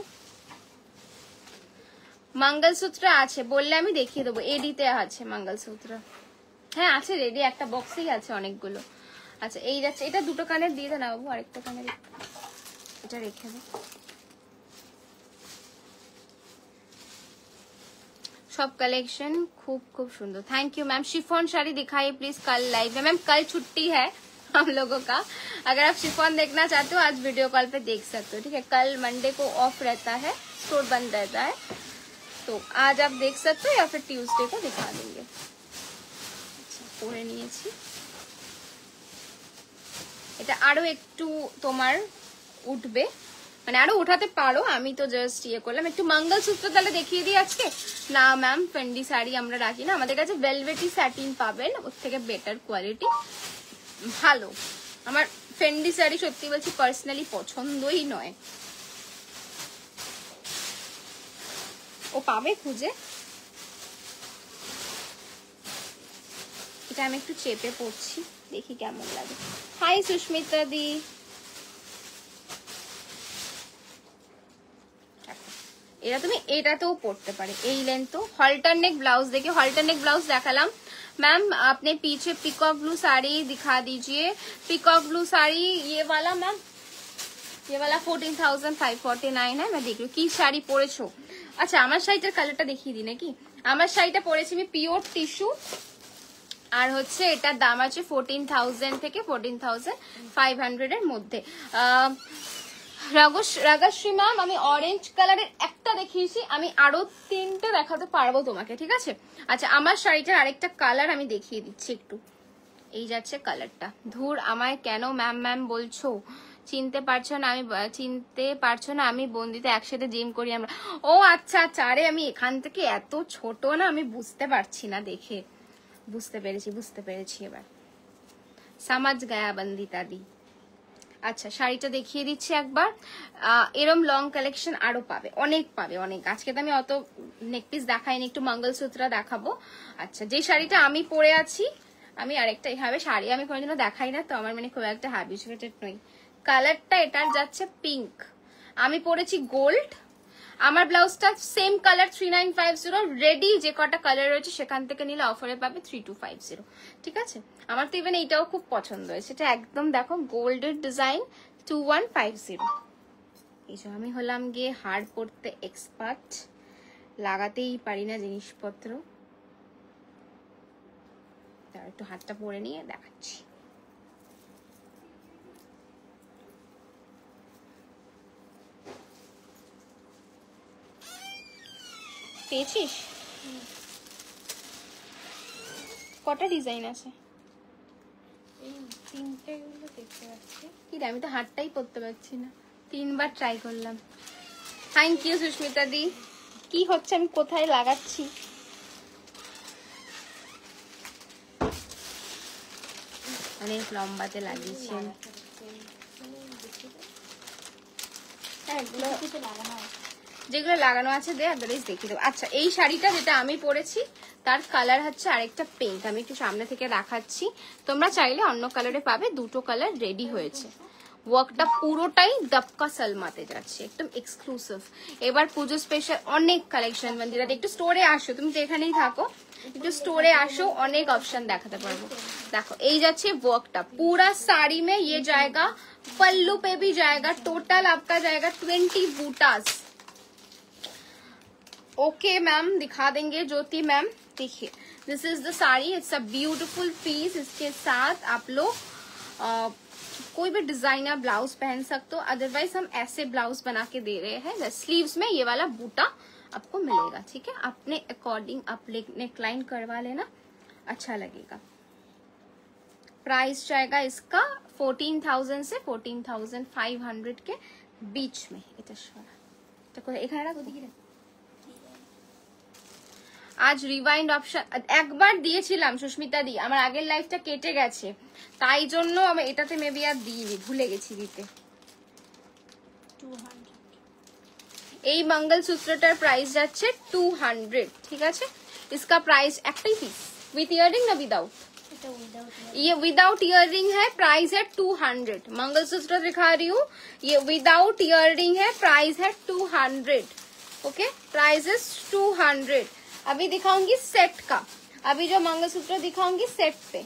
মঙ্গলসূত্র আছে বললে আমি দেখিয়ে দেবো, এডিতে আছে মঙ্গলসূত্র। হ্যাঁ আছে রেডি, একটা বক্সেই আছে অনেকগুলো। আচ্ছা এই যাচ্ছে, এটা দুটো কানের দিয়ে দে না বাবু, আরেকটা কানের এটা রেখে দে। सब कलेक्शन खूब खूब सुंदर, thank you ma'am. Chiffon sari दिखाइए प्लीज कल लाइव में। मैम कल छुट्टी है हम लोगों का, अगर आप शिफॉन देखना चाहते हो आज वीडियो कॉल पे देख सकते हो, ठीक है। कल मंडे को ऑफ रहता है, स्टोर बंद रहता है, तो आज आप देख सकते हो या फिर ट्यूसडे को दिखा देंगे। পরে নিয়েছি, এটা আরো একটু তোমার উঠবে, মানে আরো উঠাতে পারো, আমি তো জাস্ট ইয়ে করলাম। একটু মঙ্গলসূত্র তাহলে দেখিয়ে দিই আজকে। না ম্যাম ফেন্ডি শাড়ি আমরা রাখি না, আমাদের কাছে ভেলভেটি স্যাটিন পাবেন, ওর থেকে বেটার কোয়ালিটি, ভালো। আমার ফেন্ডি শাড়ি সত্যি বলছি পার্সোনালি পছন্দই নয়। ও পাবে খুঁজে, এটা আমি একটু চেপে পড়ছি, দেখি কেমন লাগে। হাই সুস্মিতা দি, এরা তুমি এটাতেও পড়তে পারে, এই লেন্থ তো। हॉल्टर नेक ब्लाउज देखिए, हॉल्टर नेक ब्लाउज দেখালাম। मैम आपने पीछे पिकॉक ब्लू साड़ी दिखा दीजिए, पिकॉक ब्लू साड़ी ये वाला मैम, ये वाला 14,549 है। मैं देख रही हूँ কি শাড়ি পরেছো। আচ্ছা আমার শাড়িটার কালারটা দেখিয়ে দিই নাকি। আমার শাড়িটা পরেছি আমি পিওর টিস্যু, আর হচ্ছে এটার দাম আছে 14,000 থেকে 14,500 এর মধ্যে। রাগশ্রী ম্যাম আমি অরেঞ্জ কালারের একটা দেখিয়েছি, আমি আরো 3টে দেখাতে পারবো তোমাকে, ঠিক আছে। আচ্ছা আমার শাড়িটার আরেকটা কালার আমি দেখিয়ে দিচ্ছি একটু, এই যাচ্ছে কালারটা। ধুর আমায় কেন ম্যাম ম্যাম বলছো, চিনতে পারছো না, আমি চিনতে পারছো না, আমি বন্দিতে একসাথে জিম করি আমরা। ও আচ্ছা আচ্ছা, আরে আমি এখান থেকে এত ছোট না, আমি বুঝতে পারছি না দেখে। বুঝতে পেরেছি এবার, সমাজ গায়া বন্দিতা দি। আচ্ছা শাড়িটা দেখিয়ে দিচ্ছি একবার। এরম লং কালেকশন আরো পাবে, অনেক পাবে, অনেক। আজকে তো আমি অত নেকপিস দেখাইনি, একটু মঙ্গলসূত্র দেখাবো। আচ্ছা যে শাড়িটা আমি পরে আছি, আমি আরেকটা এইভাবে শাড়ি আমি কোনোদিনও দেখাই না, তো আমার মানে খুব একটা হ্যাবিচুয়েটেড নই। কালারটা এটার যাচ্ছে পিঙ্ক, আমি পরেছি গোল্ড। আমার ব্লাউজটা সেম কালার 3950, রেডি যে কটা কালার রয়েছে সেখান থেকে নিলে অফারে পাবে 3250, ঠিক আছে। আমার তো ইভেন এইটাও খুব পছন্দ হয়েছে, এটা একদম দেখো গোল্ডের ডিজাইন 2150। এই যে আমি হলাম গিয়ে হার পরতে এক্সপার্ট, লাগাতেই পারি না জিনিসপত্র, তার একটু হাতটা পরে নিয়ে দেখাচ্ছি। পেয়েছিস? কটা ডিজাইন আছে? এই 3টে গুলো দেখতে পাচ্ছি। কি রে আমি তো হাতটাই পরতে পারছি না, 3বার ট্রাই করলাম। থ্যাংক ইউ সুস্মিতা দি। কি হচ্ছে আমি কোথায় লাগাচ্ছি? অনেক লম্বাতে লাগিয়েছি আমি। যেগুলো লাগানো আছে দে আদারওয়াইজ দেখিয়ে দেবো। আচ্ছা এই শাড়িটা যেটা আমি পরেছি তার কালার হচ্ছে আরেকটা পিঙ্ক, আমি একটু সামনে থেকে দেখাচ্ছি, তোমরা চাইলে অন্য কালারে পাবে, দুটো কালার রেডি হয়েছে। ওয়ার্কটা পুরোটাই দপকা সালমাতে যাচ্ছে, একদম এক্সক্লুসিভ। এবার পুজো স্পেশাল অনেক কালেকশন মন্দিরা, একটু স্টোরে আসো, তুমি তো এখানেই থাকো, একটু স্টোরে আসো, অনেক অপশন দেখাতে পারবো। দেখো এই যাচ্ছে ওয়ার্কটা, पूरा साड़ी में ये जाएगा, पल्लू पे भी जाएगा, टोटल आपका जाएगा 20 बूटास। ओके मैम दिखा देंगे ज्योति मैम, देखिए this is the sari, it's a beautiful piece. इसके साथ आप लोग कोई भी डिजाइनर ब्लाउज पहन सकते हो, अदरवाइज हम ऐसे ब्लाउज बना के दे रहे हैं। स्लीव्स में ये वाला बूटा आपको मिलेगा, ठीक है। अपने अकॉर्डिंग आप नेकलाइन करवा लेना, अच्छा लगेगा। प्राइस जाएगा इसका 14,000 से 14,500 के बीच में এটা সরা এটা করে এখানে রাখো দেখি রে আজ রিভাইন্ড অপশন একবার দিয়েছিলাম সুস্মিতা দি আমার আগের লাইফটা কেটে গেছে তাই জন্য আমি এটাতে মেবি আর দিইনি ভুলে গেছি দিতে 200 এই মঙ্গলসূত্রটার প্রাইস যাচ্ছে 200 ঠিক আছে इसका प्राइस একটাই পিস উইথ ইয়ারিং না উইদাউট এটা উইদাউট ये विदाउट इयररिंग है प्राइस है 200 मंगलसूत्र दिखा रही हूँ ये विदाउट इयररिंग है प्राइस है 200 ओके प्राइस इज 200 अभी दिखाऊंगी सेट का अभी जो मंगलसूत्र दिखाऊंगी सेट पे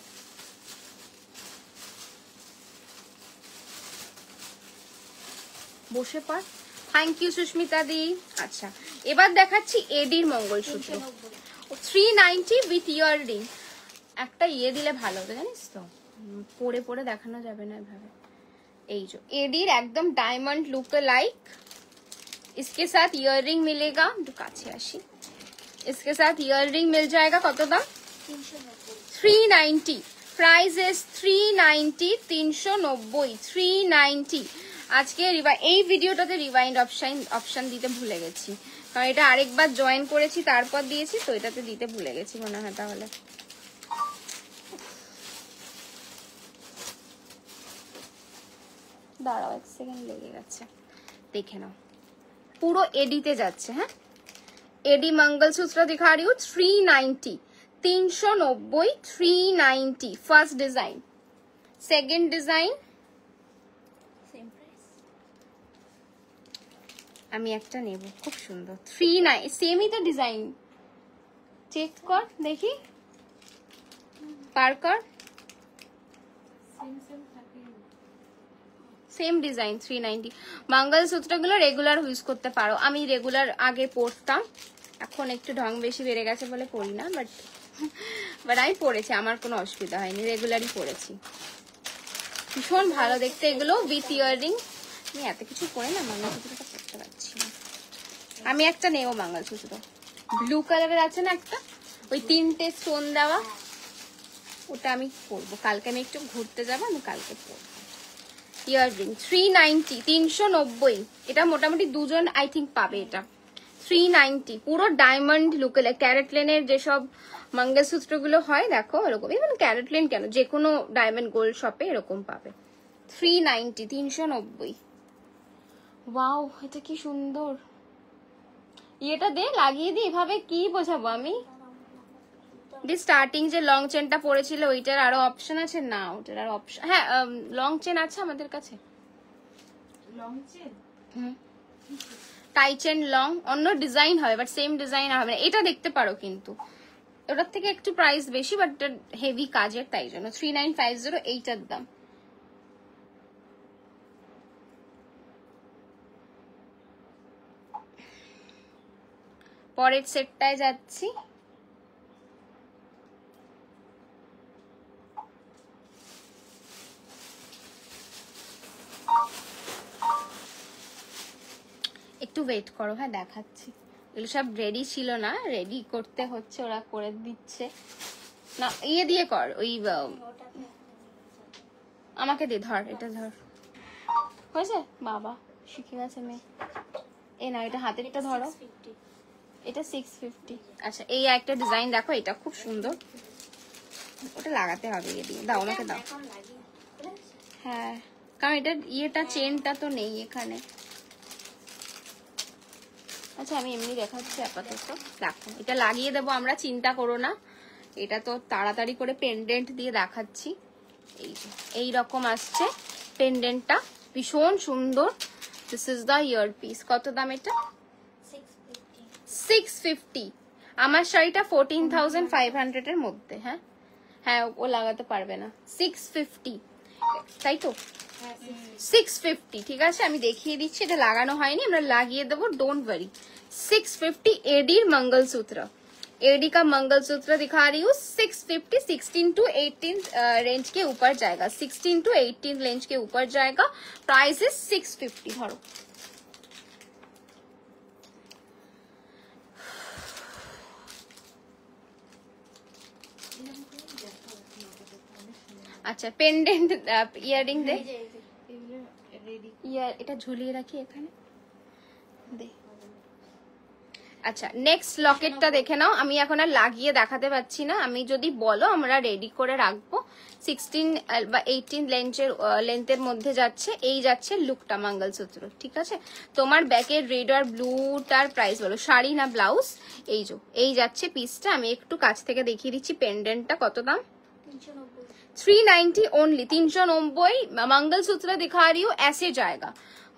বসে পড় থ্যাংক ইউ সুস্মিতা দি আচ্ছা এবার দেখাচ্ছি এডির মঙ্গলসূত্র 390 উইথ ইয়াররিং একটা দিলে ভালো হতো জানিস তো পরে পরে দেখানো যাবে না এভাবে এই যে এডির একদম ডায়মন্ড লুক লাইক इसके साथ ईयररिंग मिलेगा तो काछे आशी इसके साथ ईयररिंग मिल जाएगा कत दाम 390 प्राइस इज 390 390 390 আজকে এই ভিডিওটাতে রিভাইন্ড অপশন দিতে ভুলে গেছি কারণ এটা আরেকবার জয়েন করেছি তারপর দিয়েছি তো এটাতে দিতে ভুলে গেছি মনে হয় তাহলে দাঁড়াও এক সেকেন্ড লেগে গেছে দেখে নাও পুরো এডিতে যাচ্ছে হ্যাঁ एडी मंगलसूत्र दिखा रही हूँ 390 390 390 first design second design same price আমি একটা নেব খুব সুন্দর 39 সেমই তো ডিজাইন চেক কর দেখি পার কর সেম থাকে সেম ডিজাইন 390 মঙ্গলসূত্রগুলো রেগুলার ইউজ করতে পারো আমি রেগুলার আগে পরতাম এখন একটু ঢং বেশি বেড়ে গেছে বলে পরি না বাট আমি পরেছি আমার কোনো অসুবিধা হয়নি রেগুলারই পরেছি ভীষণ ভালো দেখতে এগুলো উইথ ইয়াররিং আমি এত কিছু পরে না মঙ্গলসূত্রটা পরতে পারছি না আমি একটা নেব মঙ্গলসূত্র ব্লু কালারের আছে না একটা ওই 3টে স্টোন দেওয়া ওটা আমি পরবো কালকে আমি একটু ঘুরতে যাবো আমি কালকে পরবো ইয়াররিং 390 390 এটা মোটামুটি দুজন আই থিঙ্ক পাবে এটা 390 পুরো ডায়মন্ড লুকে ক্যারেটলেনের যেসব মঙ্গলসূত্রগুলো হয় দেখো এরকম ইভেন ক্যারেটলেন কেন যে কোনো ডায়মন্ড গোল্ড শপে এরকম পাবে 390 390 ওয়াও এটা কি সুন্দর এটা দে লাগিয়ে দি এভাবে কি বোঝাবো আমি দি স্টার্টিং যে লং চেনটা পড়েছিল ওইটার আরো অপশন আছে না ওটার আর অপশন হ্যাঁ লং চেন আছে আমাদের কাছে long chain tie chain long অন্য ডিজাইন হবে বাট সেম ডিজাইন হবে না এটা দেখতে পারো কিন্তু ওটার থেকে একটু প্রাইস বেশি বাট হেভি কাজের তাই জন্য 3950 এইটার দাম পরের সেটটায় যাচ্ছি একটু ওয়েট করো হ্যাঁ দেখাচ্ছি এগুলো সব রেডি ছিল না রেডি করতে হচ্ছে ওরা করে দিচ্ছে না দিয়ে কর ওই আমাকে দে ধর এটা ধর হয়েছে বাবা শিখে গেছে মেয়ে এই না এটা হাতেরটা ধরো এটা 650 আচ্ছা এই একটা ডিজাইন দেখো এটা খুব সুন্দর ওটা লাগাতে হবে দিয়ে দাও আমাকে দাও হ্যাঁ কারণ এটা ইয়েটা চেনটা তো নেই এখানে আচ্ছা আমি এমনি দেখাচ্ছি আপাতত দেখো এটা লাগিয়ে দেবো আমরা চিন্তা করো না এটা তো তাড়াতাড়ি করে পেন্ডেন্ট দিয়ে দেখাচ্ছি এই যে এই রকম আসছে পেন্ডেন্টটা ভীষণ সুন্দর this is the ear piece কত দাম এটা 650 আমার শাড়িটা 14500 এর মধ্যে হ্যাঁ হ্যাঁ ও লাগাতে পারবে না 650 তাই তো 650 ঠিক আছে আমি দেখিয়ে দিচ্ছি এটা লাগানো হয়নি আমরা লাগিয়ে দেবো don't worry 650 AD mangalsutra AD का मंगलसूत्र दिखा रही हूँ 650 16 टू 18 रेंज के ऊपर जाएगा 16 टू 18 रेंज के ऊपर जाएगा प्राइस इज 650 धरो अच्छा पेंडेंट इयरिंग दे ইয়ার এটা ঝুলিয়ে রাখি এখানে দে। আচ্ছা নেক্সট লকেটটা দেখে নাও, আমি এখন আর লাগিয়ে দেখাতে পাচ্ছি না, আমি যদি বলো আমরা রেডি করে রাখবো। 16 বা 18 লেন্থের মধ্যে যাচ্ছে, এই যাচ্ছে লুকটা মঙ্গলসূত্র, ঠিক আছে। তোমার ব্যাকের রেড আর ব্লুটার প্রাইস বলো, শাড়ি না ব্লাউজ? এই যাচ্ছে পিসটা, আমি একটু কাছ থেকে দেখিয়ে দিচ্ছি পেন্ডেন্টটা কত দাম। 390 ओनली, 390। मंगलसूत्र दिखा रही हूँ ऐसे जाएगा,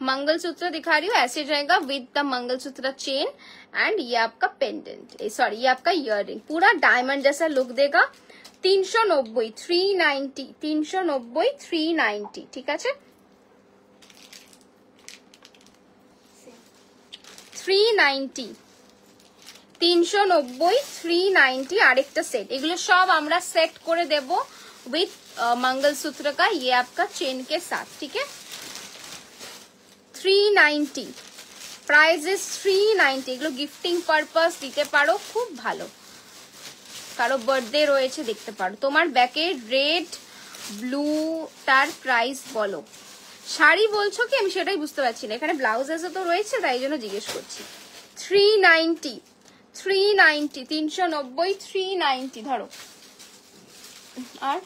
मंगलसूत्र दिखा रही हूँ ऐसे जाएगा with the mangalsutra chain and ये आपका पेंडेंट, सॉरी ये आपका इयररिंग, पूरा डायमंड जैसा लुक देगा। 390, 390, 390, 390, ठीक है। 390, 390, 390 আরেকটা সেট, এগুলো সব আমরা সেট করে দেব विथ मंगलसूत्र का, ये आपका चेन के साथ, ठीक है। 390 प्राइस इज 390। এগুলো গিফটিং পারপাস দিতে পারো, খুব ভালো, কারো বার্থডে রয়েছে দেখতে পারো। তোমার ব্যাকে রেড ব্লু তার প্রাইস বলো। শাড়ি বলছো কি আমি সেটাই বুঝতে পারছি না, এখানে ব্লাউজ এসে তো রয়েছে তাই জন্য জিজ্ঞেস করছি। 390, 390, 390, 390 ধরো। আর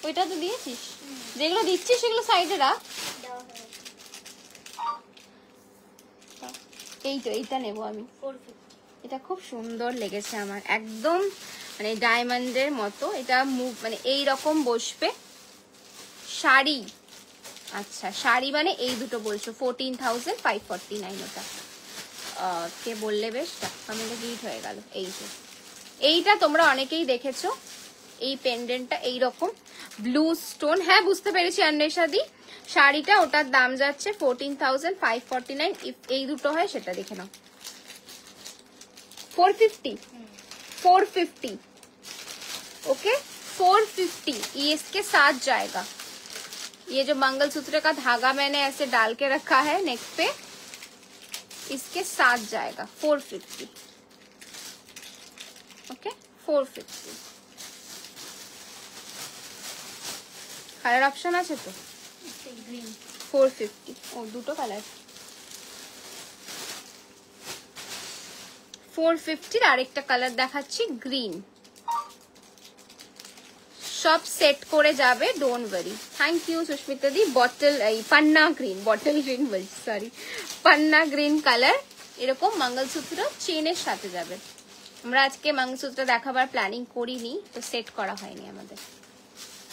ওইটা তো দিয়েছিস, যেগুলো দিচ্ছিস সেগুলো সাইডে রাখ। এই তো এইটা নেবো আমি, এটা খুব সুন্দর লেগেছে আমার, একদম মানে ডায়মন্ডের মতো, এটা মুভ মানে এই রকম বসবে। শাড়ি, আচ্ছা শাড়ি মানে এই দুটো বলছো 14,549, ওটা কে বললে বেশ কমেন্টে গিট হয়ে গেল। এই যে এইটা তোমরা অনেকেই দেখেছো, এই পেন্ডেন্টটা এইরকম ব্লু স্টোন, হ্যাঁ বুঝতে পেরেছি অন্বেষাদি। শাড়িটা ওটার দাম যাচ্ছে 14,549, এই দুটো হয় সেটা দেখে নাও 450, 450, ओके 450, ये इसके साथ जाएगा। ये जो मंगलसूत्र का धागा मैंने ऐसे डाल के रखा है नेक पे, इसके साथ जाएगा 450, ओके 450। কালার অপশন আছে তো, গ্রিন 450, ও দুটো কালার 450 আরেকটা কালার দেখাচ্ছি গ্রিন। সব সেট করে যাবে, don't worry. Thank you Sushmita দি। বটল এই পান্না গ্রিন, বটল গ্রিন বলছি সরি, পান্না গ্রিন কালার, এরকম মঙ্গলসূত্র চেনের সাথে যাবে। আমরা আজকে মঙ্গলসূত্র দেখাবার প্ল্যানিং করিনি, তো সেট করা হয়নি আমাদের।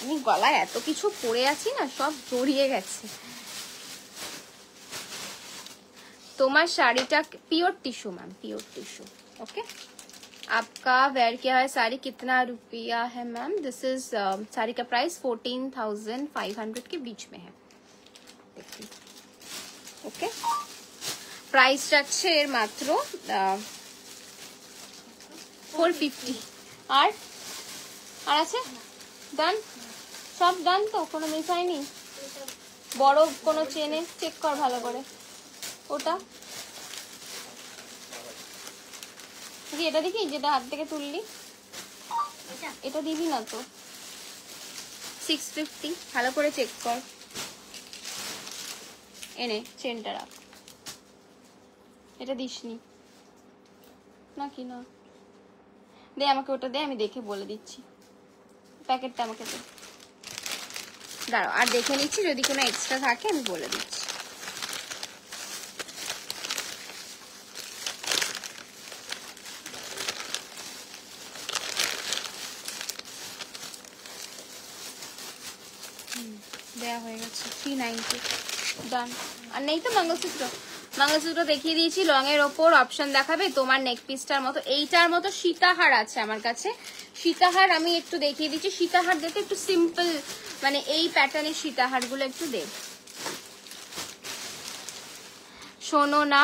আমি গলায় এত কিছু পরে আছি না, সব জড়িয়ে গেছে। তোমার শাড়িটা pure tissue ma'am, pure tissue, okay. आपका वेयर क्या है साड़ी, कितना रुपया है मैम? दिस इज साड़ी का प्राइस 14,500 के बीच में है, देखिए ओके। प्राइस যাচ্ছে এর মাত্র 450। আর আছে ডান, সব ডান তো, কোনো মিস হয়নি? বড় কোনো চেনে চেক কর ভালো করে, ওটা এটা দেখি যেটা হাত থেকে তুললি, এটা দিবি না তো। 650, ভালো করে চেক কর, এনে চেনটা রাখ। এটা দিসনি নাকি না? দে আমাকে ওটা দে, আমি দেখে বলে দিচ্ছি। প্যাকেটটা আমাকে দে, দাঁড়াও আর দেখে নিচ্ছি, যদি কোনো এক্সট্রা থাকে আমি বলে দিচ্ছি। দেয়া হয়ে গেছে 390, ডান। আর নেই তো মঙ্গলসূত্র, মঙ্গলসূত্র দেখিয়ে দিয়েছি। লং এর ওপর অপশন দেখাবে তোমার নেক পিসটার মতো, এইটার মতো সীতাহার আছে আমার কাছে। সীতাহার আমি একটু দেখিয়ে দিচ্ছি, সীতাহার দেখতে একটু সিম্পল, মানে এই প্যাটার্নের সীতাহার গুলো একটু দেখ। শোনো না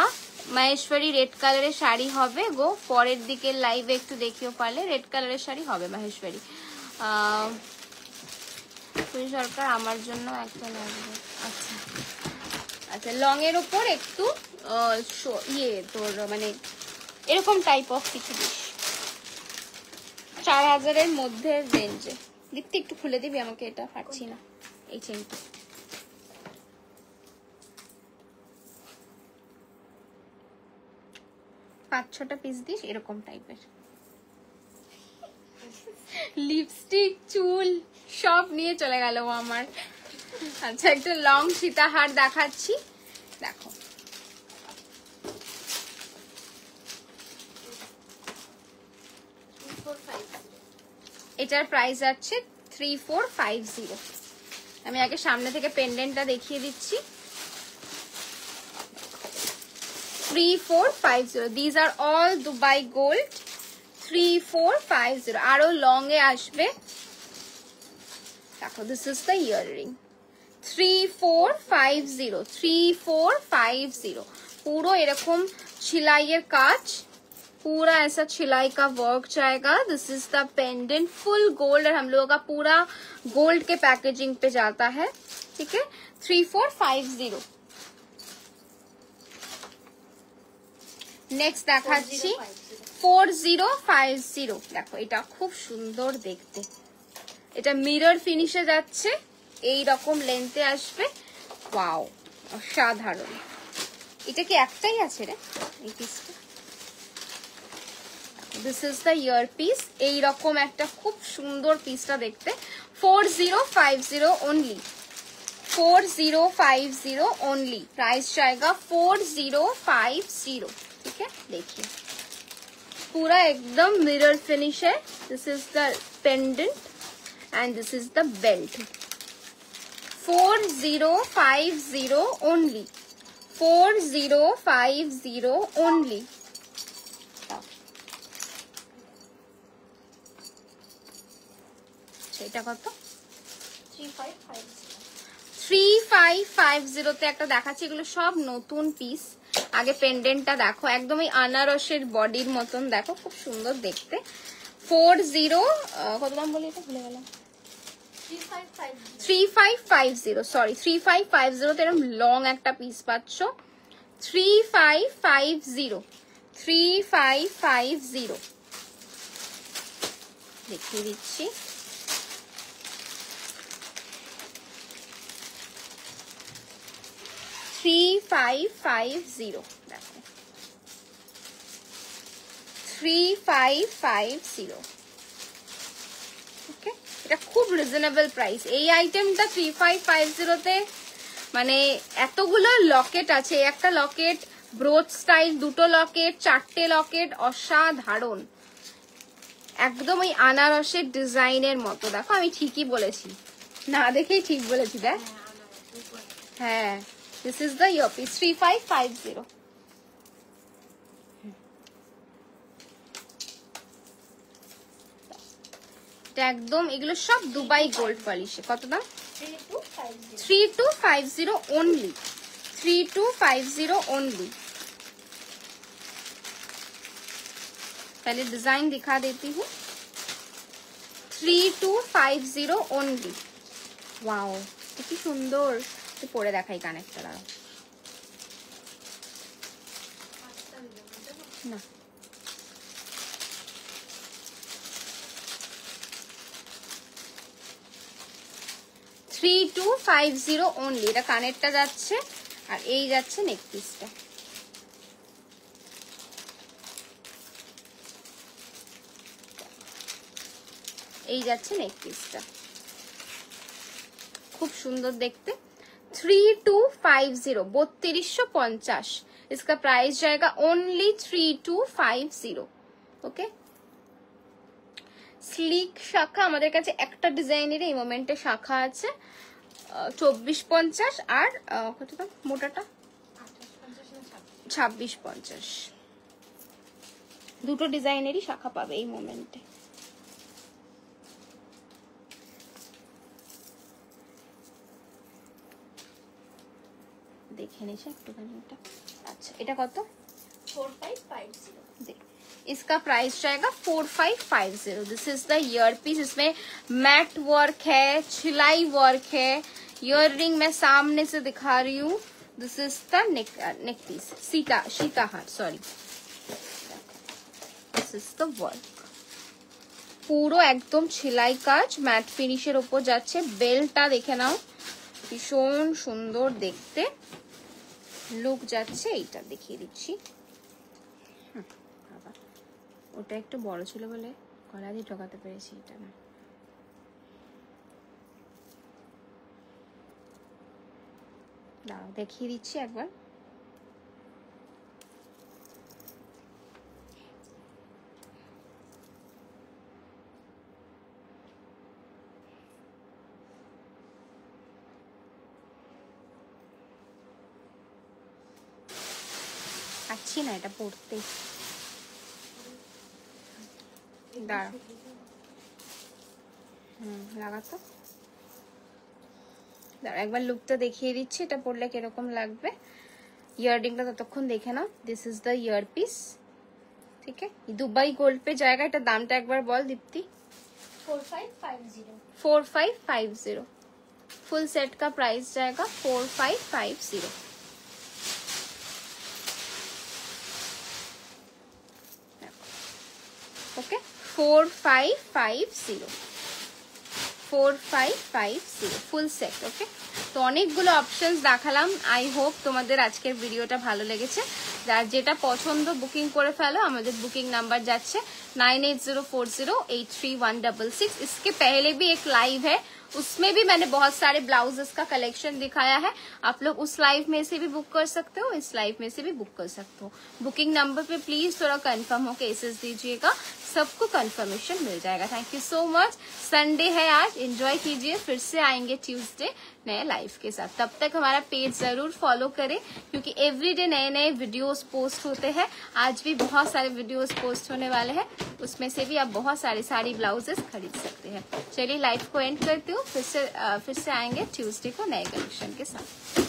মহেশ্বরী, রেড কালারের শাড়ি হবে গো, পরের দিকের লাইভে একটু দেখিও পারলে। রেড কালারের শাড়ি হবে মহেশ্বরী। সরকার আমার জন্য একটা লাগবে। আচ্ছা আচ্ছা, লং এর উপর একটু ইয়ে তোর মানে এরকম টাইপ অফ কিছু দিস, 4000-এর মধ্যে রেঞ্জে। দীপ্তি একটু খুলে দিবি আমাকে, এটা পারছি না এই চেনটা। পাঁচ ছটা পিস দিস এরকম টাইপের। লিপস্টিক, চুল সব নিয়ে চলে গেল ও আমার। আচ্ছা একটা লং সীতাহার দেখাচ্ছি, দেখো এটার প্রাইস আছে 3450। আমি আগে সামনে থেকে পেন্ডেন্টটা দেখিয়ে দিচ্ছি। 3450, these are all Dubai gold। 3450 আরো লং এ আসবে, দেখো this is the earring। 3450, 3450 পুরো এরকম छिलाइয়ের काज, पूरा ऐसा छिलाई का वर्क जाएगा। This is the pendant, full gold, और हम लोगों का पूरा गोल्ड के पैकेजिंग पे जाता है, ठीक है। 3450। नेक्स्ट দেখাচ্ছি 4050। দেখো এটা খুব সুন্দর দেখতে, এটা মিরর ফিনিশে যাচ্ছে, এই রকম লেন্থে আসবে। ওয়াও অসাধারণ। এটা কি একটাই আছে রে এই পিসটা? This is the ear piece, এইরকম একটা খুব সুন্দর পিসটা দেখতে। 4050 ओनली, 4050 ओनली, प्राइस जाएगा 4050, ठीक है। देखिए पूरा एकदम मिरर फिनिश है। This is the pendant and this is the belt. 4050 only, 4050 only. এটা কত? 3550 তে একটা দেখাচ্ছি, এগুলো সব নতুন পিস। আগে পেন্ডেন্টটা দেখো, একদমই আনারসের বডির মতন, দেখো খুব সুন্দর দেখতে। 40 কত দাম বলি এটা ভুলে গেলাম। 3550, সরি 3550 তে এরকম লং একটা পিস পাচ্ছ। 3550, 3550 দেখিয়ে দিচ্ছি। $3550, দেখো 3550, ওকে। এটা খুব রিজনেবল প্রাইস। এই আইটেমটা 3550 তে মানে এতগুলো লকেট আছে, একটা লকেট ব্রোচ স্টাইল, দুটো লকেট, চারটে লকেট, অসাধারণ, একদম ওই আনারসের ডিজাইনের মতো। দেখো আমি ঠিকই বলেছি, না দেখেই ঠিক বলেছি দেখ। হ্যাঁ this is the earpiece, 3550। এটা একদম, এগুলো সব দুবাই গোল্ড পলিশে। কত দাম? 3250 ओनली, 3250 ओनली। पहले डिजाइन दिखा देती हूँ। 3250 ओनली। वाओ কি সুন্দর, পরে দেখাই কানেক্টটা দাঁড়াও না। 3250 ओनली। এটা কানেক্টটা যাচ্ছে আর এই যাচ্ছে নেক পিসটা। এই যাচ্ছে নেক পিসটা, খুব সুন্দর দেখতে। 3250, 3250। इसका प्राइस जाएगा ओनली 3250, ओके। স্লিক শাখা আমাদের কাছে একটা ডিজাইনের এই মোমেন্টে শাখা আছে 2450 আর কত দাম মোটাটা 2650। দুটো ডিজাইনেরই শাখা পাবে এই মোমেন্টে। দেখে নিছে একটুখানি এটা। আচ্ছা এটা কত? 4550। इसका प्राइस जाएगा 4550। This is the ear piece, इसमें मैट वर्क है, छिलाई वर्क है। ईयर रिंग मैं सामने से दिखा रही हूँ। This is the neck piece, सीताहार, sorry. This is the work, পুরো একদম সেলাই কাজ ম্যাট ফিনিশের ওপর যাচ্ছে। বেলটা দেখে নাও, ভীষণ সুন্দর দেখতে লুক যাচ্ছে। এইটা দেখিয়ে দিচ্ছি, বাবা ওটা একটু বড় ছিল বলে গলা দিয়ে ঢোকাতে পেরেছি, এটা না। দাঁড়াও দেখিয়ে দিচ্ছি একবার। পাচ্ছি না এটা পড়তে, দাঁড়াও লাগাতো, দাঁড়াও একবার লুকটা দেখিয়ে দিচ্ছি এটা পরলে কিরকম লাগবে। ইয়াররিংটা ততক্ষণ দেখে নাও। This is the ear piece, ठीक है। दुबई गोल्ड पे जाएगा। এটা দামটা একবার বল दीप्ति। 4550। 4550 फुल सेट का प्राइस जाएगा 4550। Okay 4550 4550 full set. ওকে, তো অনেকগুলো অপশনস দেখালাম। আই হোপ তোমাদের আজকের ভিডিওটা ভালো লেগেছে। যার যেটা পছন্দ বুকিং করে ফেলো। আমাদের বুকিंग नंबर যাচ্ছে 9804083166। इसके पहले भी एक लाइव है, उसमें भी मैंने बहुत सारे ब्लाउजेस का कलेक्शन दिखाया है। आप लोग उस लाइव में से भी बुक कर सकते हो, इस लाइव में से भी बुक कर सकते हो। बुकिंग नंबर पे प्लीज थोड़ा कंफर्म होकर एसएस दीजिएगा, सबको कंफर्मेशन मिल जाएगा। Thank you so much. Sunday है आज, एंजॉय कीजिए। फिर से आएंगे ट्यूसडे नए लाइव के साथ। तब तक हमारा पेज जरूर फॉलो करें, क्योंकि एवरीडे नए नए वीडियोस पोस्ट होते हैं। आज भी बहुत सारे वीडियोस पोस्ट होने वाले हैं, उसमें से भी आप बहुत सारे साड़ी ब्लाउजेस खरीद सकते हैं। चलिए लाइव को एंड करती हूँ, फिर से आएंगे ट्यूसडे को नए कलेक्शन के साथ।